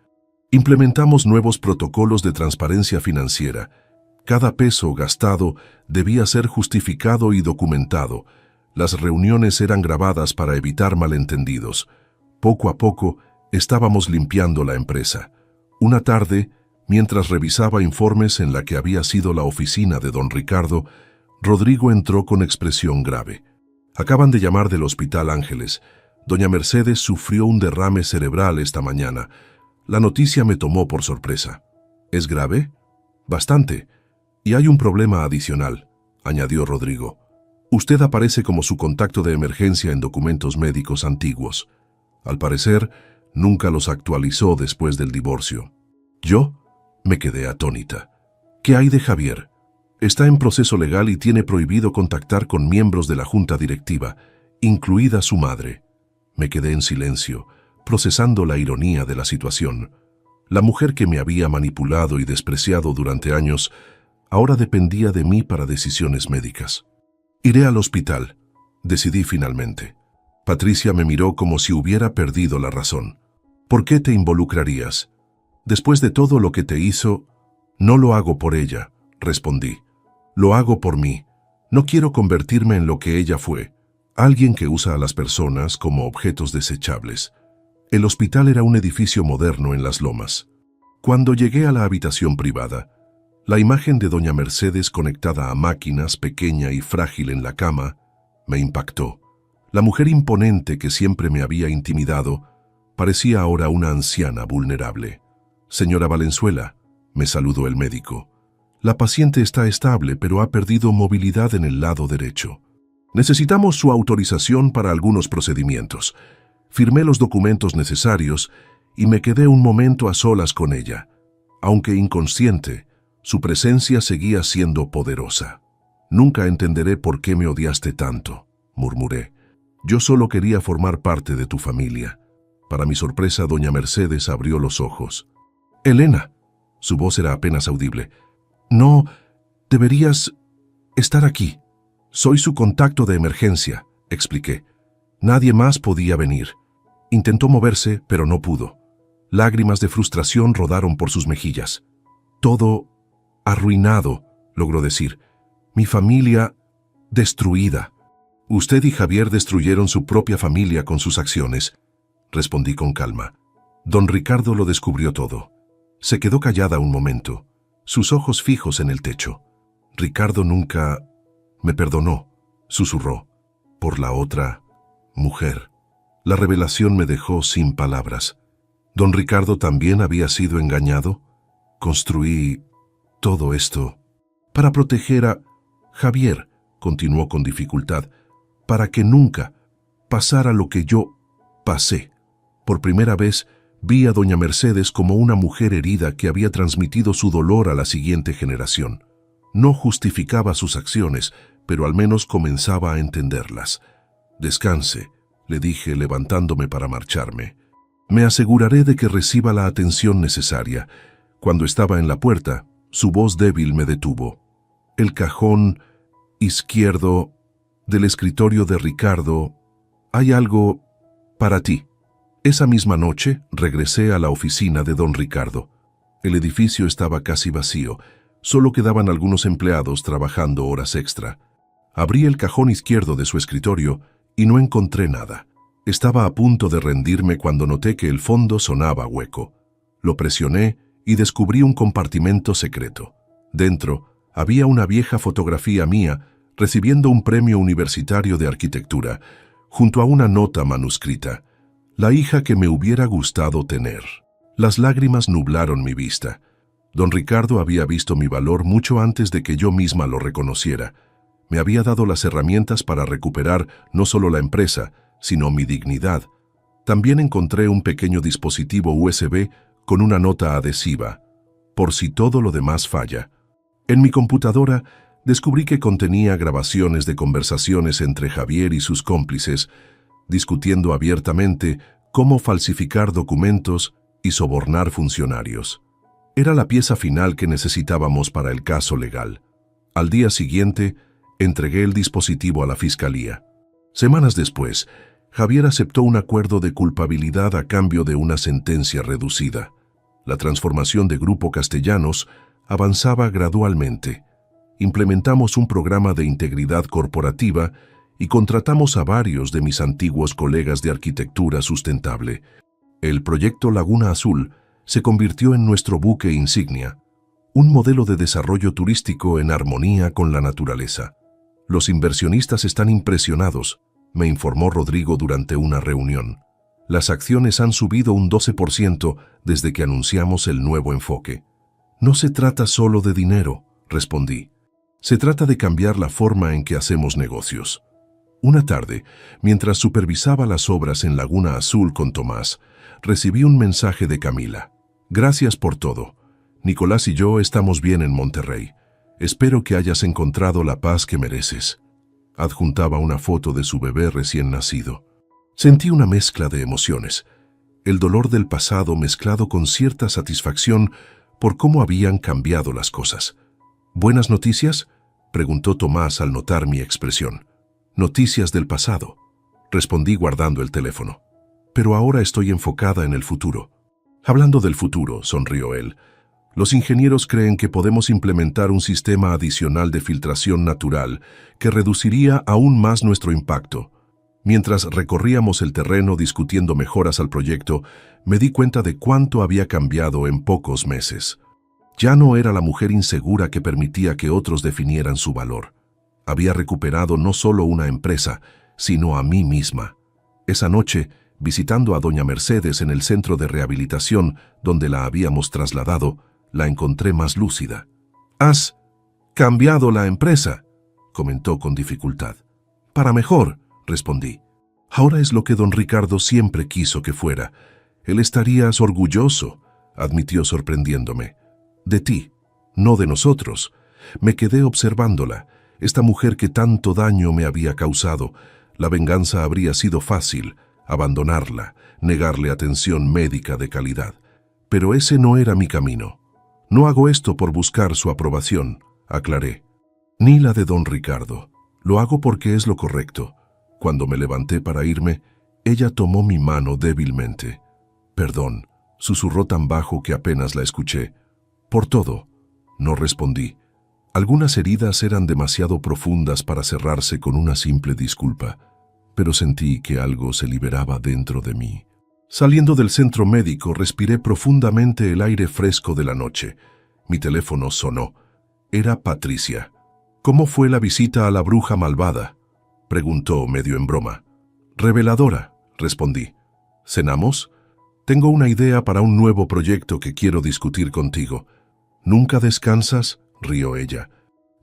Implementamos nuevos protocolos de transparencia financiera. Cada peso gastado debía ser justificado y documentado. Las reuniones eran grabadas para evitar malentendidos. Poco a poco, estábamos limpiando la empresa. Una tarde, mientras revisaba informes en la que había sido la oficina de don Ricardo, Rodrigo entró con expresión grave. Acaban de llamar del Hospital Ángeles. Doña Mercedes sufrió un derrame cerebral esta mañana. La noticia me tomó por sorpresa. ¿Es grave? Bastante. Y hay un problema adicional, añadió Rodrigo. Usted aparece como su contacto de emergencia en documentos médicos antiguos. Al parecer, nunca los actualizó después del divorcio. Yo me quedé atónita. ¿Qué hay de Javier? Está en proceso legal y tiene prohibido contactar con miembros de la junta directiva, incluida su madre. Me quedé en silencio, procesando la ironía de la situación. La mujer que me había manipulado y despreciado durante años, ahora dependía de mí para decisiones médicas. Iré al hospital, decidí finalmente. Patricia me miró como si hubiera perdido la razón. ¿Por qué te involucrarías? Después de todo lo que te hizo, no lo hago por ella, respondí. Lo hago por mí. No quiero convertirme en lo que ella fue, alguien que usa a las personas como objetos desechables. El hospital era un edificio moderno en Las Lomas. Cuando llegué a la habitación privada, la imagen de doña Mercedes conectada a máquinas, pequeña y frágil en la cama, me impactó. La mujer imponente que siempre me había intimidado parecía ahora una anciana vulnerable. Señora Valenzuela, me saludó el médico. La paciente está estable, pero ha perdido movilidad en el lado derecho. Necesitamos su autorización para algunos procedimientos. Firmé los documentos necesarios y me quedé un momento a solas con ella. Aunque inconsciente, su presencia seguía siendo poderosa. Nunca entenderé por qué me odiaste tanto, murmuré. Yo solo quería formar parte de tu familia. Para mi sorpresa, doña Mercedes abrió los ojos. Elena, su voz era apenas audible. No, deberías estar aquí. Soy su contacto de emergencia, expliqué. Nadie más podía venir. Intentó moverse, pero no pudo. Lágrimas de frustración rodaron por sus mejillas. Todo arruinado, logró decir. Mi familia destruida. Usted y Javier destruyeron su propia familia con sus acciones, respondí con calma. Don Ricardo lo descubrió todo. Se quedó callada un momento, sus ojos fijos en el techo. Ricardo nunca me perdonó, susurró, por la otra mujer. La revelación me dejó sin palabras. ¿Don Ricardo también había sido engañado? Construí todo esto para proteger a Javier, continuó con dificultad, para que nunca pasara lo que yo pasé. Por primera vez vi a doña Mercedes como una mujer herida que había transmitido su dolor a la siguiente generación. No justificaba sus acciones, pero al menos comenzaba a entenderlas. Descanse, le dije levantándome para marcharme. Me aseguraré de que reciba la atención necesaria. Cuando estaba en la puerta, su voz débil me detuvo. El cajón izquierdo del escritorio de Ricardo. Hay algo para ti. Esa misma noche regresé a la oficina de don Ricardo. El edificio estaba casi vacío. Solo quedaban algunos empleados trabajando horas extra. Abrí el cajón izquierdo de su escritorio y no encontré nada. Estaba a punto de rendirme cuando noté que el fondo sonaba hueco. Lo presioné y descubrí un compartimento secreto. Dentro había una vieja fotografía mía recibiendo un premio universitario de arquitectura, junto a una nota manuscrita. La hija que me hubiera gustado tener. Las lágrimas nublaron mi vista. Don Ricardo había visto mi valor mucho antes de que yo misma lo reconociera. Me había dado las herramientas para recuperar no solo la empresa, sino mi dignidad. También encontré un pequeño dispositivo USB con una nota adhesiva, por si todo lo demás falla. En mi computadora descubrí que contenía grabaciones de conversaciones entre Javier y sus cómplices, discutiendo abiertamente cómo falsificar documentos y sobornar funcionarios. Era la pieza final que necesitábamos para el caso legal. Al día siguiente, entregué el dispositivo a la fiscalía. Semanas después, Javier aceptó un acuerdo de culpabilidad a cambio de una sentencia reducida. La transformación de Grupo Castellanos avanzaba gradualmente. Implementamos un programa de integridad corporativa y contratamos a varios de mis antiguos colegas de arquitectura sustentable. El proyecto Laguna Azul se convirtió en nuestro buque insignia, un modelo de desarrollo turístico en armonía con la naturaleza. Los inversionistas están impresionados, me informó Rodrigo durante una reunión. Las acciones han subido un 12% desde que anunciamos el nuevo enfoque. No se trata solo de dinero, respondí. Se trata de cambiar la forma en que hacemos negocios. Una tarde, mientras supervisaba las obras en Laguna Azul con Tomás, recibí un mensaje de Camila. Gracias por todo. Nicolás y yo estamos bien en Monterrey. Espero que hayas encontrado la paz que mereces. Adjuntaba una foto de su bebé recién nacido. Sentí una mezcla de emociones. El dolor del pasado mezclado con cierta satisfacción por cómo habían cambiado las cosas. ¿Buenas noticias?, preguntó Tomás al notar mi expresión. Noticias del pasado, respondí guardando el teléfono. Pero ahora estoy enfocada en el futuro. Hablando del futuro, sonrió él, los ingenieros creen que podemos implementar un sistema adicional de filtración natural que reduciría aún más nuestro impacto. Mientras recorríamos el terreno discutiendo mejoras al proyecto, me di cuenta de cuánto había cambiado en pocos meses. Ya no era la mujer insegura que permitía que otros definieran su valor. Había recuperado no solo una empresa, sino a mí misma. Esa noche, visitando a doña Mercedes en el centro de rehabilitación donde la habíamos trasladado, la encontré más lúcida. «¿Has cambiado la empresa?», comentó con dificultad. «Para mejor», respondí. «Ahora es lo que don Ricardo siempre quiso que fuera. Él estarías orgulloso», admitió sorprendiéndome. «De ti, no de nosotros». Me quedé observándola, esta mujer que tanto daño me había causado. La venganza habría sido fácil, abandonarla, negarle atención médica de calidad. Pero ese no era mi camino. No hago esto por buscar su aprobación, aclaré. Ni la de don Ricardo. Lo hago porque es lo correcto. Cuando me levanté para irme, ella tomó mi mano débilmente. «Perdón», susurró tan bajo que apenas la escuché. «Por todo», no respondí. Algunas heridas eran demasiado profundas para cerrarse con una simple disculpa, pero sentí que algo se liberaba dentro de mí. Saliendo del centro médico, respiré profundamente el aire fresco de la noche. Mi teléfono sonó. Era Patricia. «¿Cómo fue la visita a la bruja malvada?», preguntó medio en broma. «Reveladora», respondí. «¿Cenamos? Tengo una idea para un nuevo proyecto que quiero discutir contigo». «¿Nunca descansas?», rió ella.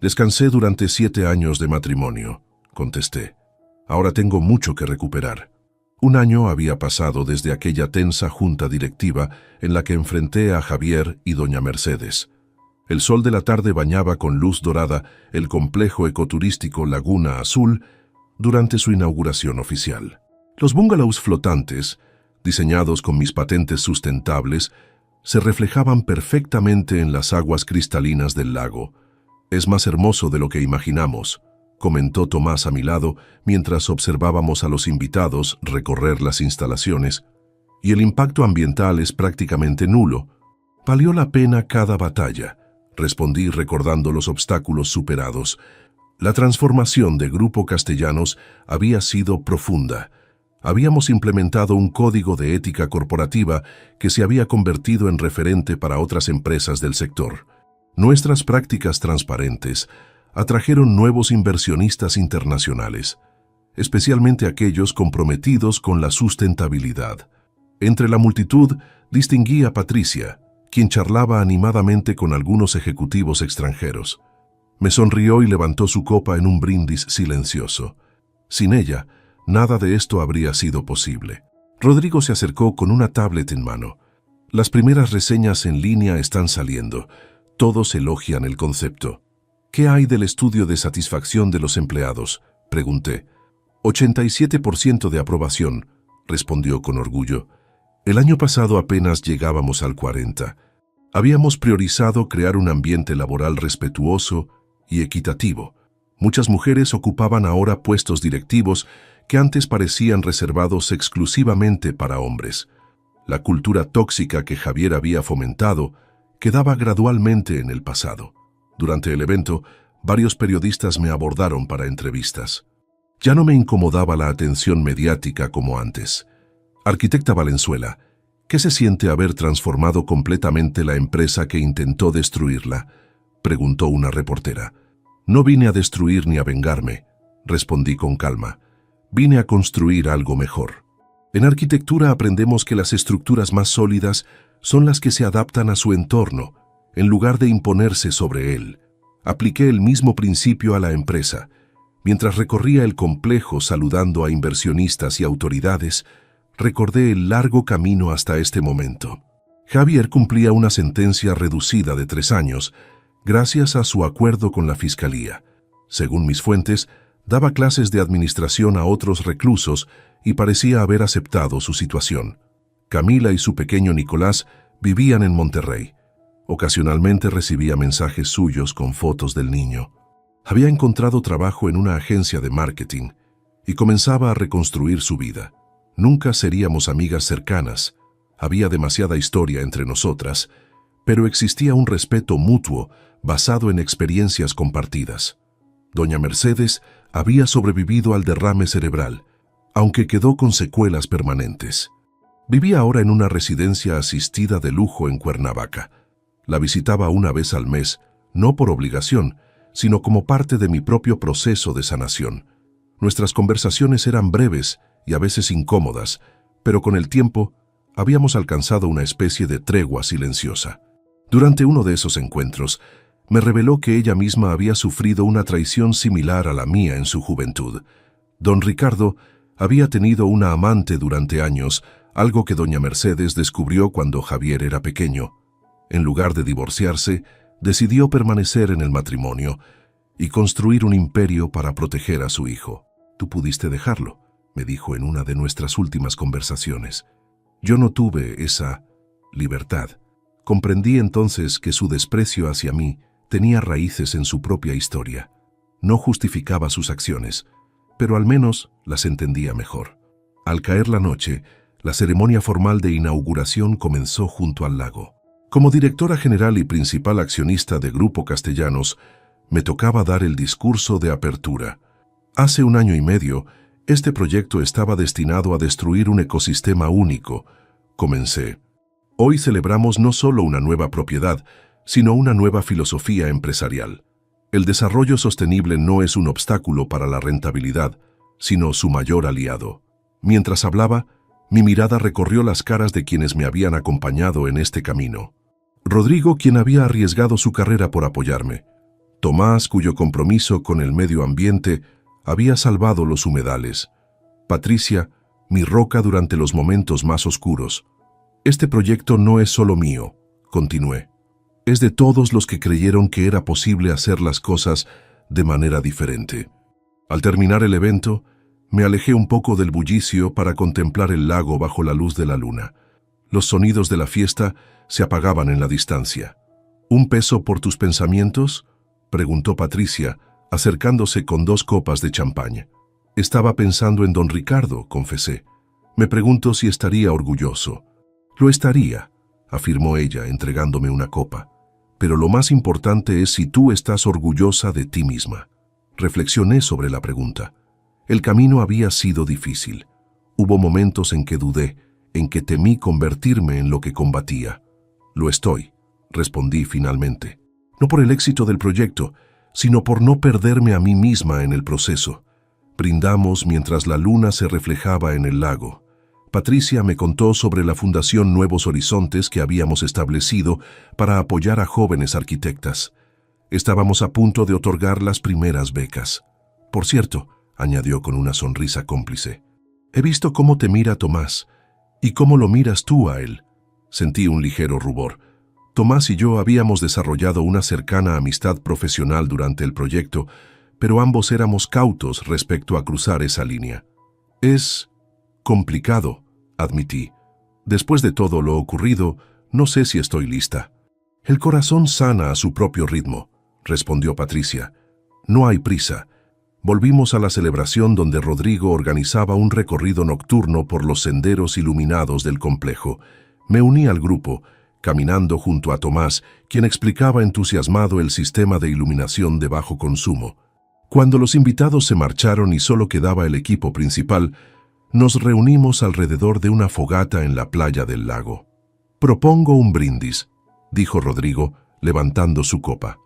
«Descansé durante 7 años de matrimonio», contesté. «Ahora tengo mucho que recuperar». 1 año había pasado desde aquella tensa junta directiva en la que enfrenté a Javier y doña Mercedes. El sol de la tarde bañaba con luz dorada el complejo ecoturístico Laguna Azul durante su inauguración oficial. Los bungalows flotantes, diseñados con mis patentes sustentables, se reflejaban perfectamente en las aguas cristalinas del lago. «Es más hermoso de lo que imaginamos», comentó Tomás a mi lado mientras observábamos a los invitados recorrer las instalaciones. «Y el impacto ambiental es prácticamente nulo. Valió la pena cada batalla», respondí recordando los obstáculos superados. La transformación de Grupo Castellanos había sido profunda. Habíamos implementado un código de ética corporativa que se había convertido en referente para otras empresas del sector. Nuestras prácticas transparentes atrajeron nuevos inversionistas internacionales, especialmente aquellos comprometidos con la sustentabilidad. Entre la multitud distinguí a Patricia, quien charlaba animadamente con algunos ejecutivos extranjeros. Me sonrió y levantó su copa en un brindis silencioso. Sin ella, nada de esto habría sido posible. Rodrigo se acercó con una tablet en mano. Las primeras reseñas en línea están saliendo. Todos elogian el concepto. ¿Qué hay del estudio de satisfacción de los empleados?, pregunté. 87% de aprobación, respondió con orgullo. El año pasado apenas llegábamos al 40%. Habíamos priorizado crear un ambiente laboral respetuoso y equitativo. Muchas mujeres ocupaban ahora puestos directivos que antes parecían reservados exclusivamente para hombres. La cultura tóxica que Javier había fomentado quedaba gradualmente en el pasado. Durante el evento, varios periodistas me abordaron para entrevistas. Ya no me incomodaba la atención mediática como antes. Arquitecta Valenzuela, ¿qué se siente haber transformado completamente la empresa que intentó destruirla?, preguntó una reportera. No vine a destruir ni a vengarme, respondí con calma. Vine a construir algo mejor. En arquitectura aprendemos que las estructuras más sólidas son las que se adaptan a su entorno, en lugar de imponerse sobre él. Apliqué el mismo principio a la empresa. Mientras recorría el complejo saludando a inversionistas y autoridades, recordé el largo camino hasta este momento. Javier cumplía una sentencia reducida de 3 años, gracias a su acuerdo con la Fiscalía. Según mis fuentes, daba clases de administración a otros reclusos y parecía haber aceptado su situación. Camila y su pequeño Nicolás vivían en Monterrey. Ocasionalmente recibía mensajes suyos con fotos del niño. Había encontrado trabajo en una agencia de marketing y comenzaba a reconstruir su vida. Nunca seríamos amigas cercanas, había demasiada historia entre nosotras, pero existía un respeto mutuo basado en experiencias compartidas. Doña Mercedes había sobrevivido al derrame cerebral, aunque quedó con secuelas permanentes. Vivía ahora en una residencia asistida de lujo en Cuernavaca. La visitaba una vez al mes, no por obligación, sino como parte de mi propio proceso de sanación. Nuestras conversaciones eran breves y a veces incómodas, pero con el tiempo habíamos alcanzado una especie de tregua silenciosa. Durante uno de esos encuentros, me reveló que ella misma había sufrido una traición similar a la mía en su juventud. Don Ricardo había tenido una amante durante años, algo que doña Mercedes descubrió cuando Javier era pequeño. En lugar de divorciarse, decidió permanecer en el matrimonio y construir un imperio para proteger a su hijo. «Tú pudiste dejarlo», me dijo en una de nuestras últimas conversaciones. Yo no tuve esa libertad. Comprendí entonces que su desprecio hacia mí tenía raíces en su propia historia. No justificaba sus acciones, pero al menos las entendía mejor. Al caer la noche, la ceremonia formal de inauguración comenzó junto al lago. Como directora general y principal accionista de Grupo Castellanos, me tocaba dar el discurso de apertura. Hace 1 año y medio, este proyecto estaba destinado a destruir un ecosistema único. Comencé. Hoy celebramos no solo una nueva propiedad, sino una nueva filosofía empresarial. El desarrollo sostenible no es un obstáculo para la rentabilidad, sino su mayor aliado. Mientras hablaba, mi mirada recorrió las caras de quienes me habían acompañado en este camino. Rodrigo, quien había arriesgado su carrera por apoyarme. Tomás, cuyo compromiso con el medio ambiente había salvado los humedales. Patricia, mi roca durante los momentos más oscuros. Este proyecto no es solo mío, continué. Es de todos los que creyeron que era posible hacer las cosas de manera diferente. Al terminar el evento, me alejé un poco del bullicio para contemplar el lago bajo la luz de la luna. Los sonidos de la fiesta se apagaban en la distancia. ¿Un peso por tus pensamientos?, preguntó Patricia, acercándose con 2 copas de champaña. Estaba pensando en don Ricardo, confesé. Me pregunto si estaría orgulloso. Lo estaría, afirmó ella, entregándome una copa. Pero lo más importante es si tú estás orgullosa de ti misma. Reflexioné sobre la pregunta. El camino había sido difícil. Hubo momentos en que dudé, en que temí convertirme en lo que combatía. Lo estoy, respondí finalmente. No por el éxito del proyecto, sino por no perderme a mí misma en el proceso. Brindamos mientras la luna se reflejaba en el lago. Patricia me contó sobre la Fundación Nuevos Horizontes que habíamos establecido para apoyar a jóvenes arquitectas. Estábamos a punto de otorgar las primeras becas. Por cierto, añadió con una sonrisa cómplice. He visto cómo te mira Tomás y cómo lo miras tú a él. Sentí un ligero rubor. Tomás y yo habíamos desarrollado una cercana amistad profesional durante el proyecto, pero ambos éramos cautos respecto a cruzar esa línea. Es complicado, admití. Después de todo lo ocurrido, no sé si estoy lista. El corazón sana a su propio ritmo, respondió Patricia. No hay prisa. Volvimos a la celebración donde Rodrigo organizaba un recorrido nocturno por los senderos iluminados del complejo. Me uní al grupo, caminando junto a Tomás, quien explicaba entusiasmado el sistema de iluminación de bajo consumo. Cuando los invitados se marcharon y solo quedaba el equipo principal, nos reunimos alrededor de una fogata en la playa del lago. Propongo un brindis, dijo Rodrigo, levantando su copa.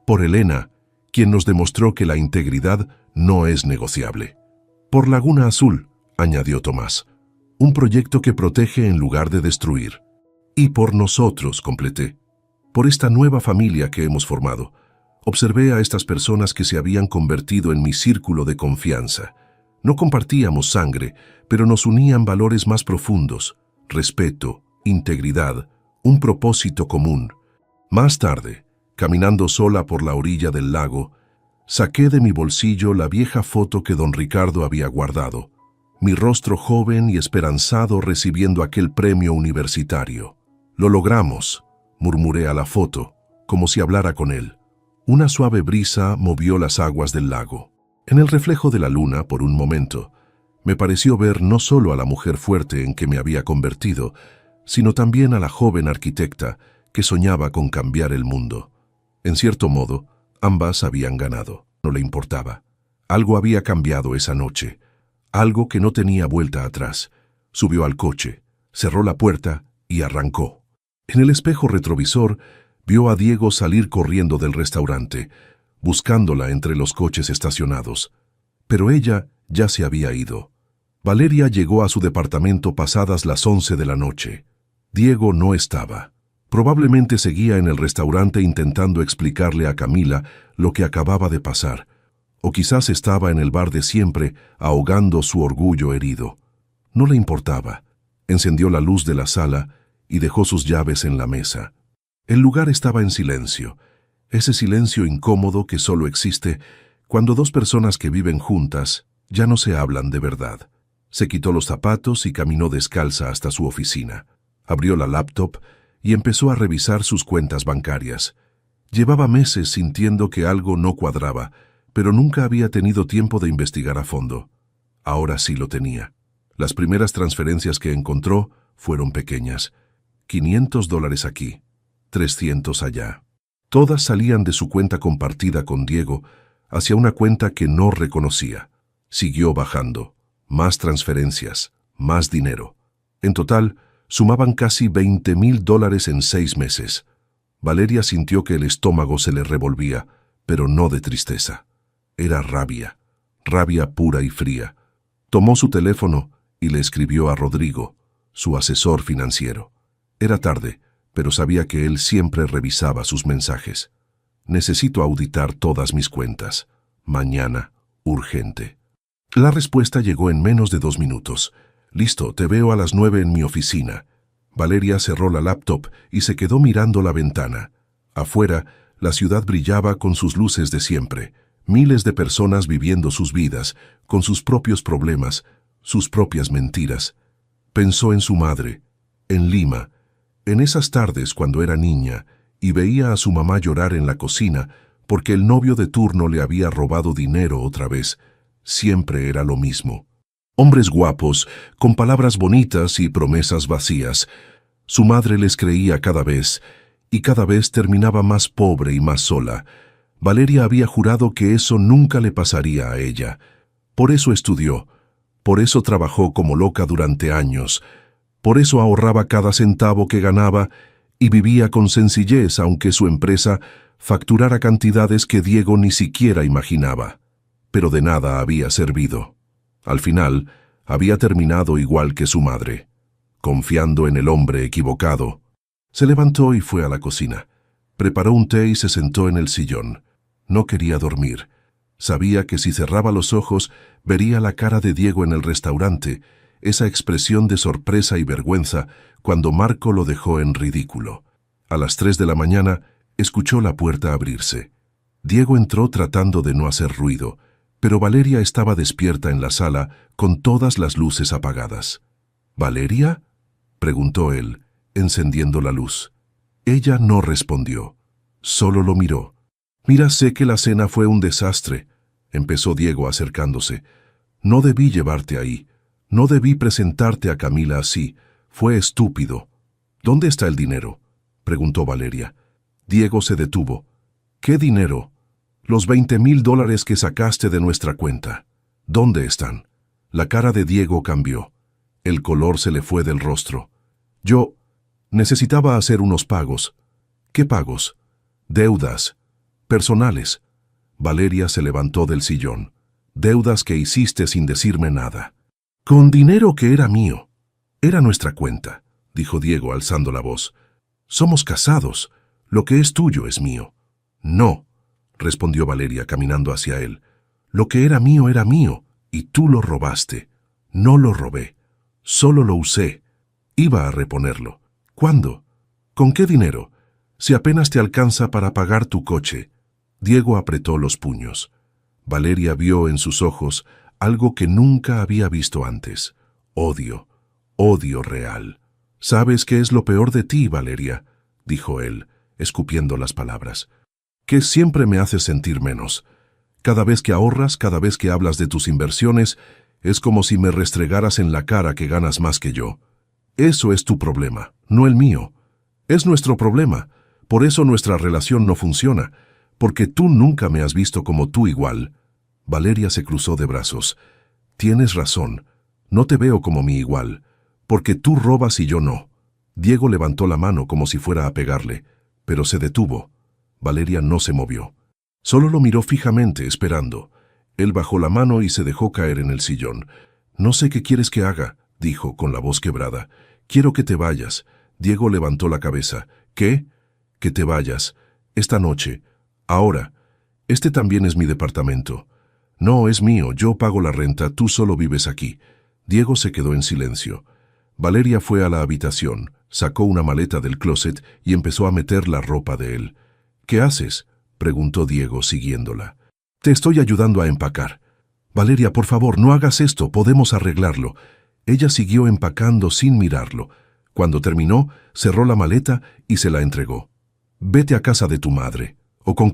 Por Elena, quien nos demostró que la integridad no es negociable. Por Laguna Azul, añadió Tomás, un proyecto que protege en lugar de destruir. Y por nosotros, completé. Por esta nueva familia que hemos formado. Observé a estas personas que se habían convertido en mi círculo de confianza. No compartíamos sangre, pero nos unían valores más profundos: respeto, integridad, un propósito común. Más tarde, caminando sola por la orilla del lago, saqué de mi bolsillo la vieja foto que don Ricardo había guardado, mi rostro joven y esperanzado recibiendo aquel premio universitario. Lo logramos, murmuré a la foto, como si hablara con él. Una suave brisa movió las aguas del lago. En el reflejo de la luna, por un momento, me pareció ver no solo a la mujer fuerte en que me había convertido, sino también a la joven arquitecta que soñaba con cambiar el mundo. En cierto modo, ambas habían ganado. No le importaba. Algo había cambiado esa noche, algo que no tenía vuelta atrás. Subió al coche, cerró la puerta y arrancó. En el espejo retrovisor, vio a Diego salir corriendo del restaurante, buscándola entre los coches estacionados. Pero ella ya se había ido. Valeria llegó a su departamento pasadas las 11 de la noche. Diego no estaba. Probablemente seguía en el restaurante intentando explicarle a Camila lo que acababa de pasar, o quizás estaba en el bar de siempre, ahogando su orgullo herido. No le importaba. Encendió la luz de la sala y dejó sus llaves en la mesa. El lugar estaba en silencio, ese silencio incómodo que solo existe cuando dos personas que viven juntas ya no se hablan de verdad. Se quitó los zapatos y caminó descalza hasta su oficina. Abrió la laptop y empezó a revisar sus cuentas bancarias. Llevaba meses sintiendo que algo no cuadraba, pero nunca había tenido tiempo de investigar a fondo. Ahora sí lo tenía. Las primeras transferencias que encontró fueron pequeñas. $500 aquí, 300 allá. Todas salían de su cuenta compartida con Diego hacia una cuenta que no reconocía. Siguió bajando. Más transferencias, más dinero. En total, sumaban casi $20,000 en 6 meses. Valeria sintió que el estómago se le revolvía, pero no de tristeza. Era rabia, rabia pura y fría. Tomó su teléfono y le escribió a Rodrigo, su asesor financiero. Era tarde, pero sabía que él siempre revisaba sus mensajes. Necesito auditar todas mis cuentas. Mañana, urgente. La respuesta llegó en menos de 2 minutos. Listo, te veo a las 9 en mi oficina. Valeria cerró la laptop y se quedó mirando la ventana. Afuera, la ciudad brillaba con sus luces de siempre. Miles de personas viviendo sus vidas, con sus propios problemas, sus propias mentiras. Pensó en su madre, en Lima, en esas tardes cuando era niña y veía a su mamá llorar en la cocina porque el novio de turno le había robado dinero otra vez. Siempre era lo mismo. Hombres guapos, con palabras bonitas y promesas vacías. Su madre les creía cada vez, y cada vez terminaba más pobre y más sola. Valeria había jurado que eso nunca le pasaría a ella. Por eso estudió, por eso trabajó como loca durante años, por eso ahorraba cada centavo que ganaba y vivía con sencillez aunque su empresa facturara cantidades que Diego ni siquiera imaginaba. Pero de nada había servido. Al final, había terminado igual que su madre, confiando en el hombre equivocado. Se levantó y fue a la cocina. Preparó un té y se sentó en el sillón. No quería dormir. Sabía que si cerraba los ojos, vería la cara de Diego en el restaurante, esa expresión de sorpresa y vergüenza cuando Marco lo dejó en ridículo. A las 3 de la mañana, escuchó la puerta abrirse. Diego entró tratando de no hacer ruido, pero Valeria estaba despierta en la sala con todas las luces apagadas. ¿Valeria?, preguntó él, encendiendo la luz. Ella no respondió, solo lo miró. «Mira, sé que la cena fue un desastre», empezó Diego acercándose. «No debí llevarte ahí. No debí presentarte a Camila así. Fue estúpido». «¿Dónde está el dinero?», preguntó Valeria. Diego se detuvo. «¿Qué dinero?». «Los $20,000 que sacaste de nuestra cuenta. ¿Dónde están?». La cara de Diego cambió. El color se le fue del rostro. «Yo necesitaba hacer unos pagos». «¿Qué pagos?». «Deudas. Personales». Valeria se levantó del sillón. «Deudas que hiciste sin decirme nada». «Con dinero que era mío». «Era nuestra cuenta», dijo Diego alzando la voz. «Somos casados. Lo que es tuyo es mío». «No», respondió Valeria caminando hacia él. «Lo que era mío, y tú lo robaste». «No lo robé. Solo lo usé. Iba a reponerlo». «¿Cuándo? ¿Con qué dinero? Si apenas te alcanza para pagar tu coche». Diego apretó los puños. Valeria vio en sus ojos algo que nunca había visto antes. Odio. Odio real. «¿Sabes qué es lo peor de ti, Valeria?», dijo él, escupiendo las palabras. «Que siempre me haces sentir menos. Cada vez que ahorras, cada vez que hablas de tus inversiones, es como si me restregaras en la cara que ganas más que yo. Eso es tu problema, no el mío. Es nuestro problema. Por eso nuestra relación no funciona, porque tú nunca me has visto como tú igual». Valeria se cruzó de brazos. «Tienes razón. No te veo como mi igual, porque tú robas y yo no». Diego levantó la mano como si fuera a pegarle, pero se detuvo. Valeria no se movió. Solo lo miró fijamente, esperando. Él bajó la mano y se dejó caer en el sillón. «No sé qué quieres que haga», dijo con la voz quebrada. «Quiero que te vayas». Diego levantó la cabeza. «¿Qué?». «Que te vayas. Esta noche. Ahora. Este también es mi departamento». «No, es mío. Yo pago la renta. Tú solo vives aquí». Diego se quedó en silencio. Valeria fue a la habitación, sacó una maleta del closet y empezó a meter la ropa de él. «¿Qué haces?», preguntó Diego siguiéndola. «Te estoy ayudando a empacar». «Valeria, por favor, no hagas esto. Podemos arreglarlo». Ella siguió empacando sin mirarlo. Cuando terminó, cerró la maleta y se la entregó. «Vete a casa de tu madre. O con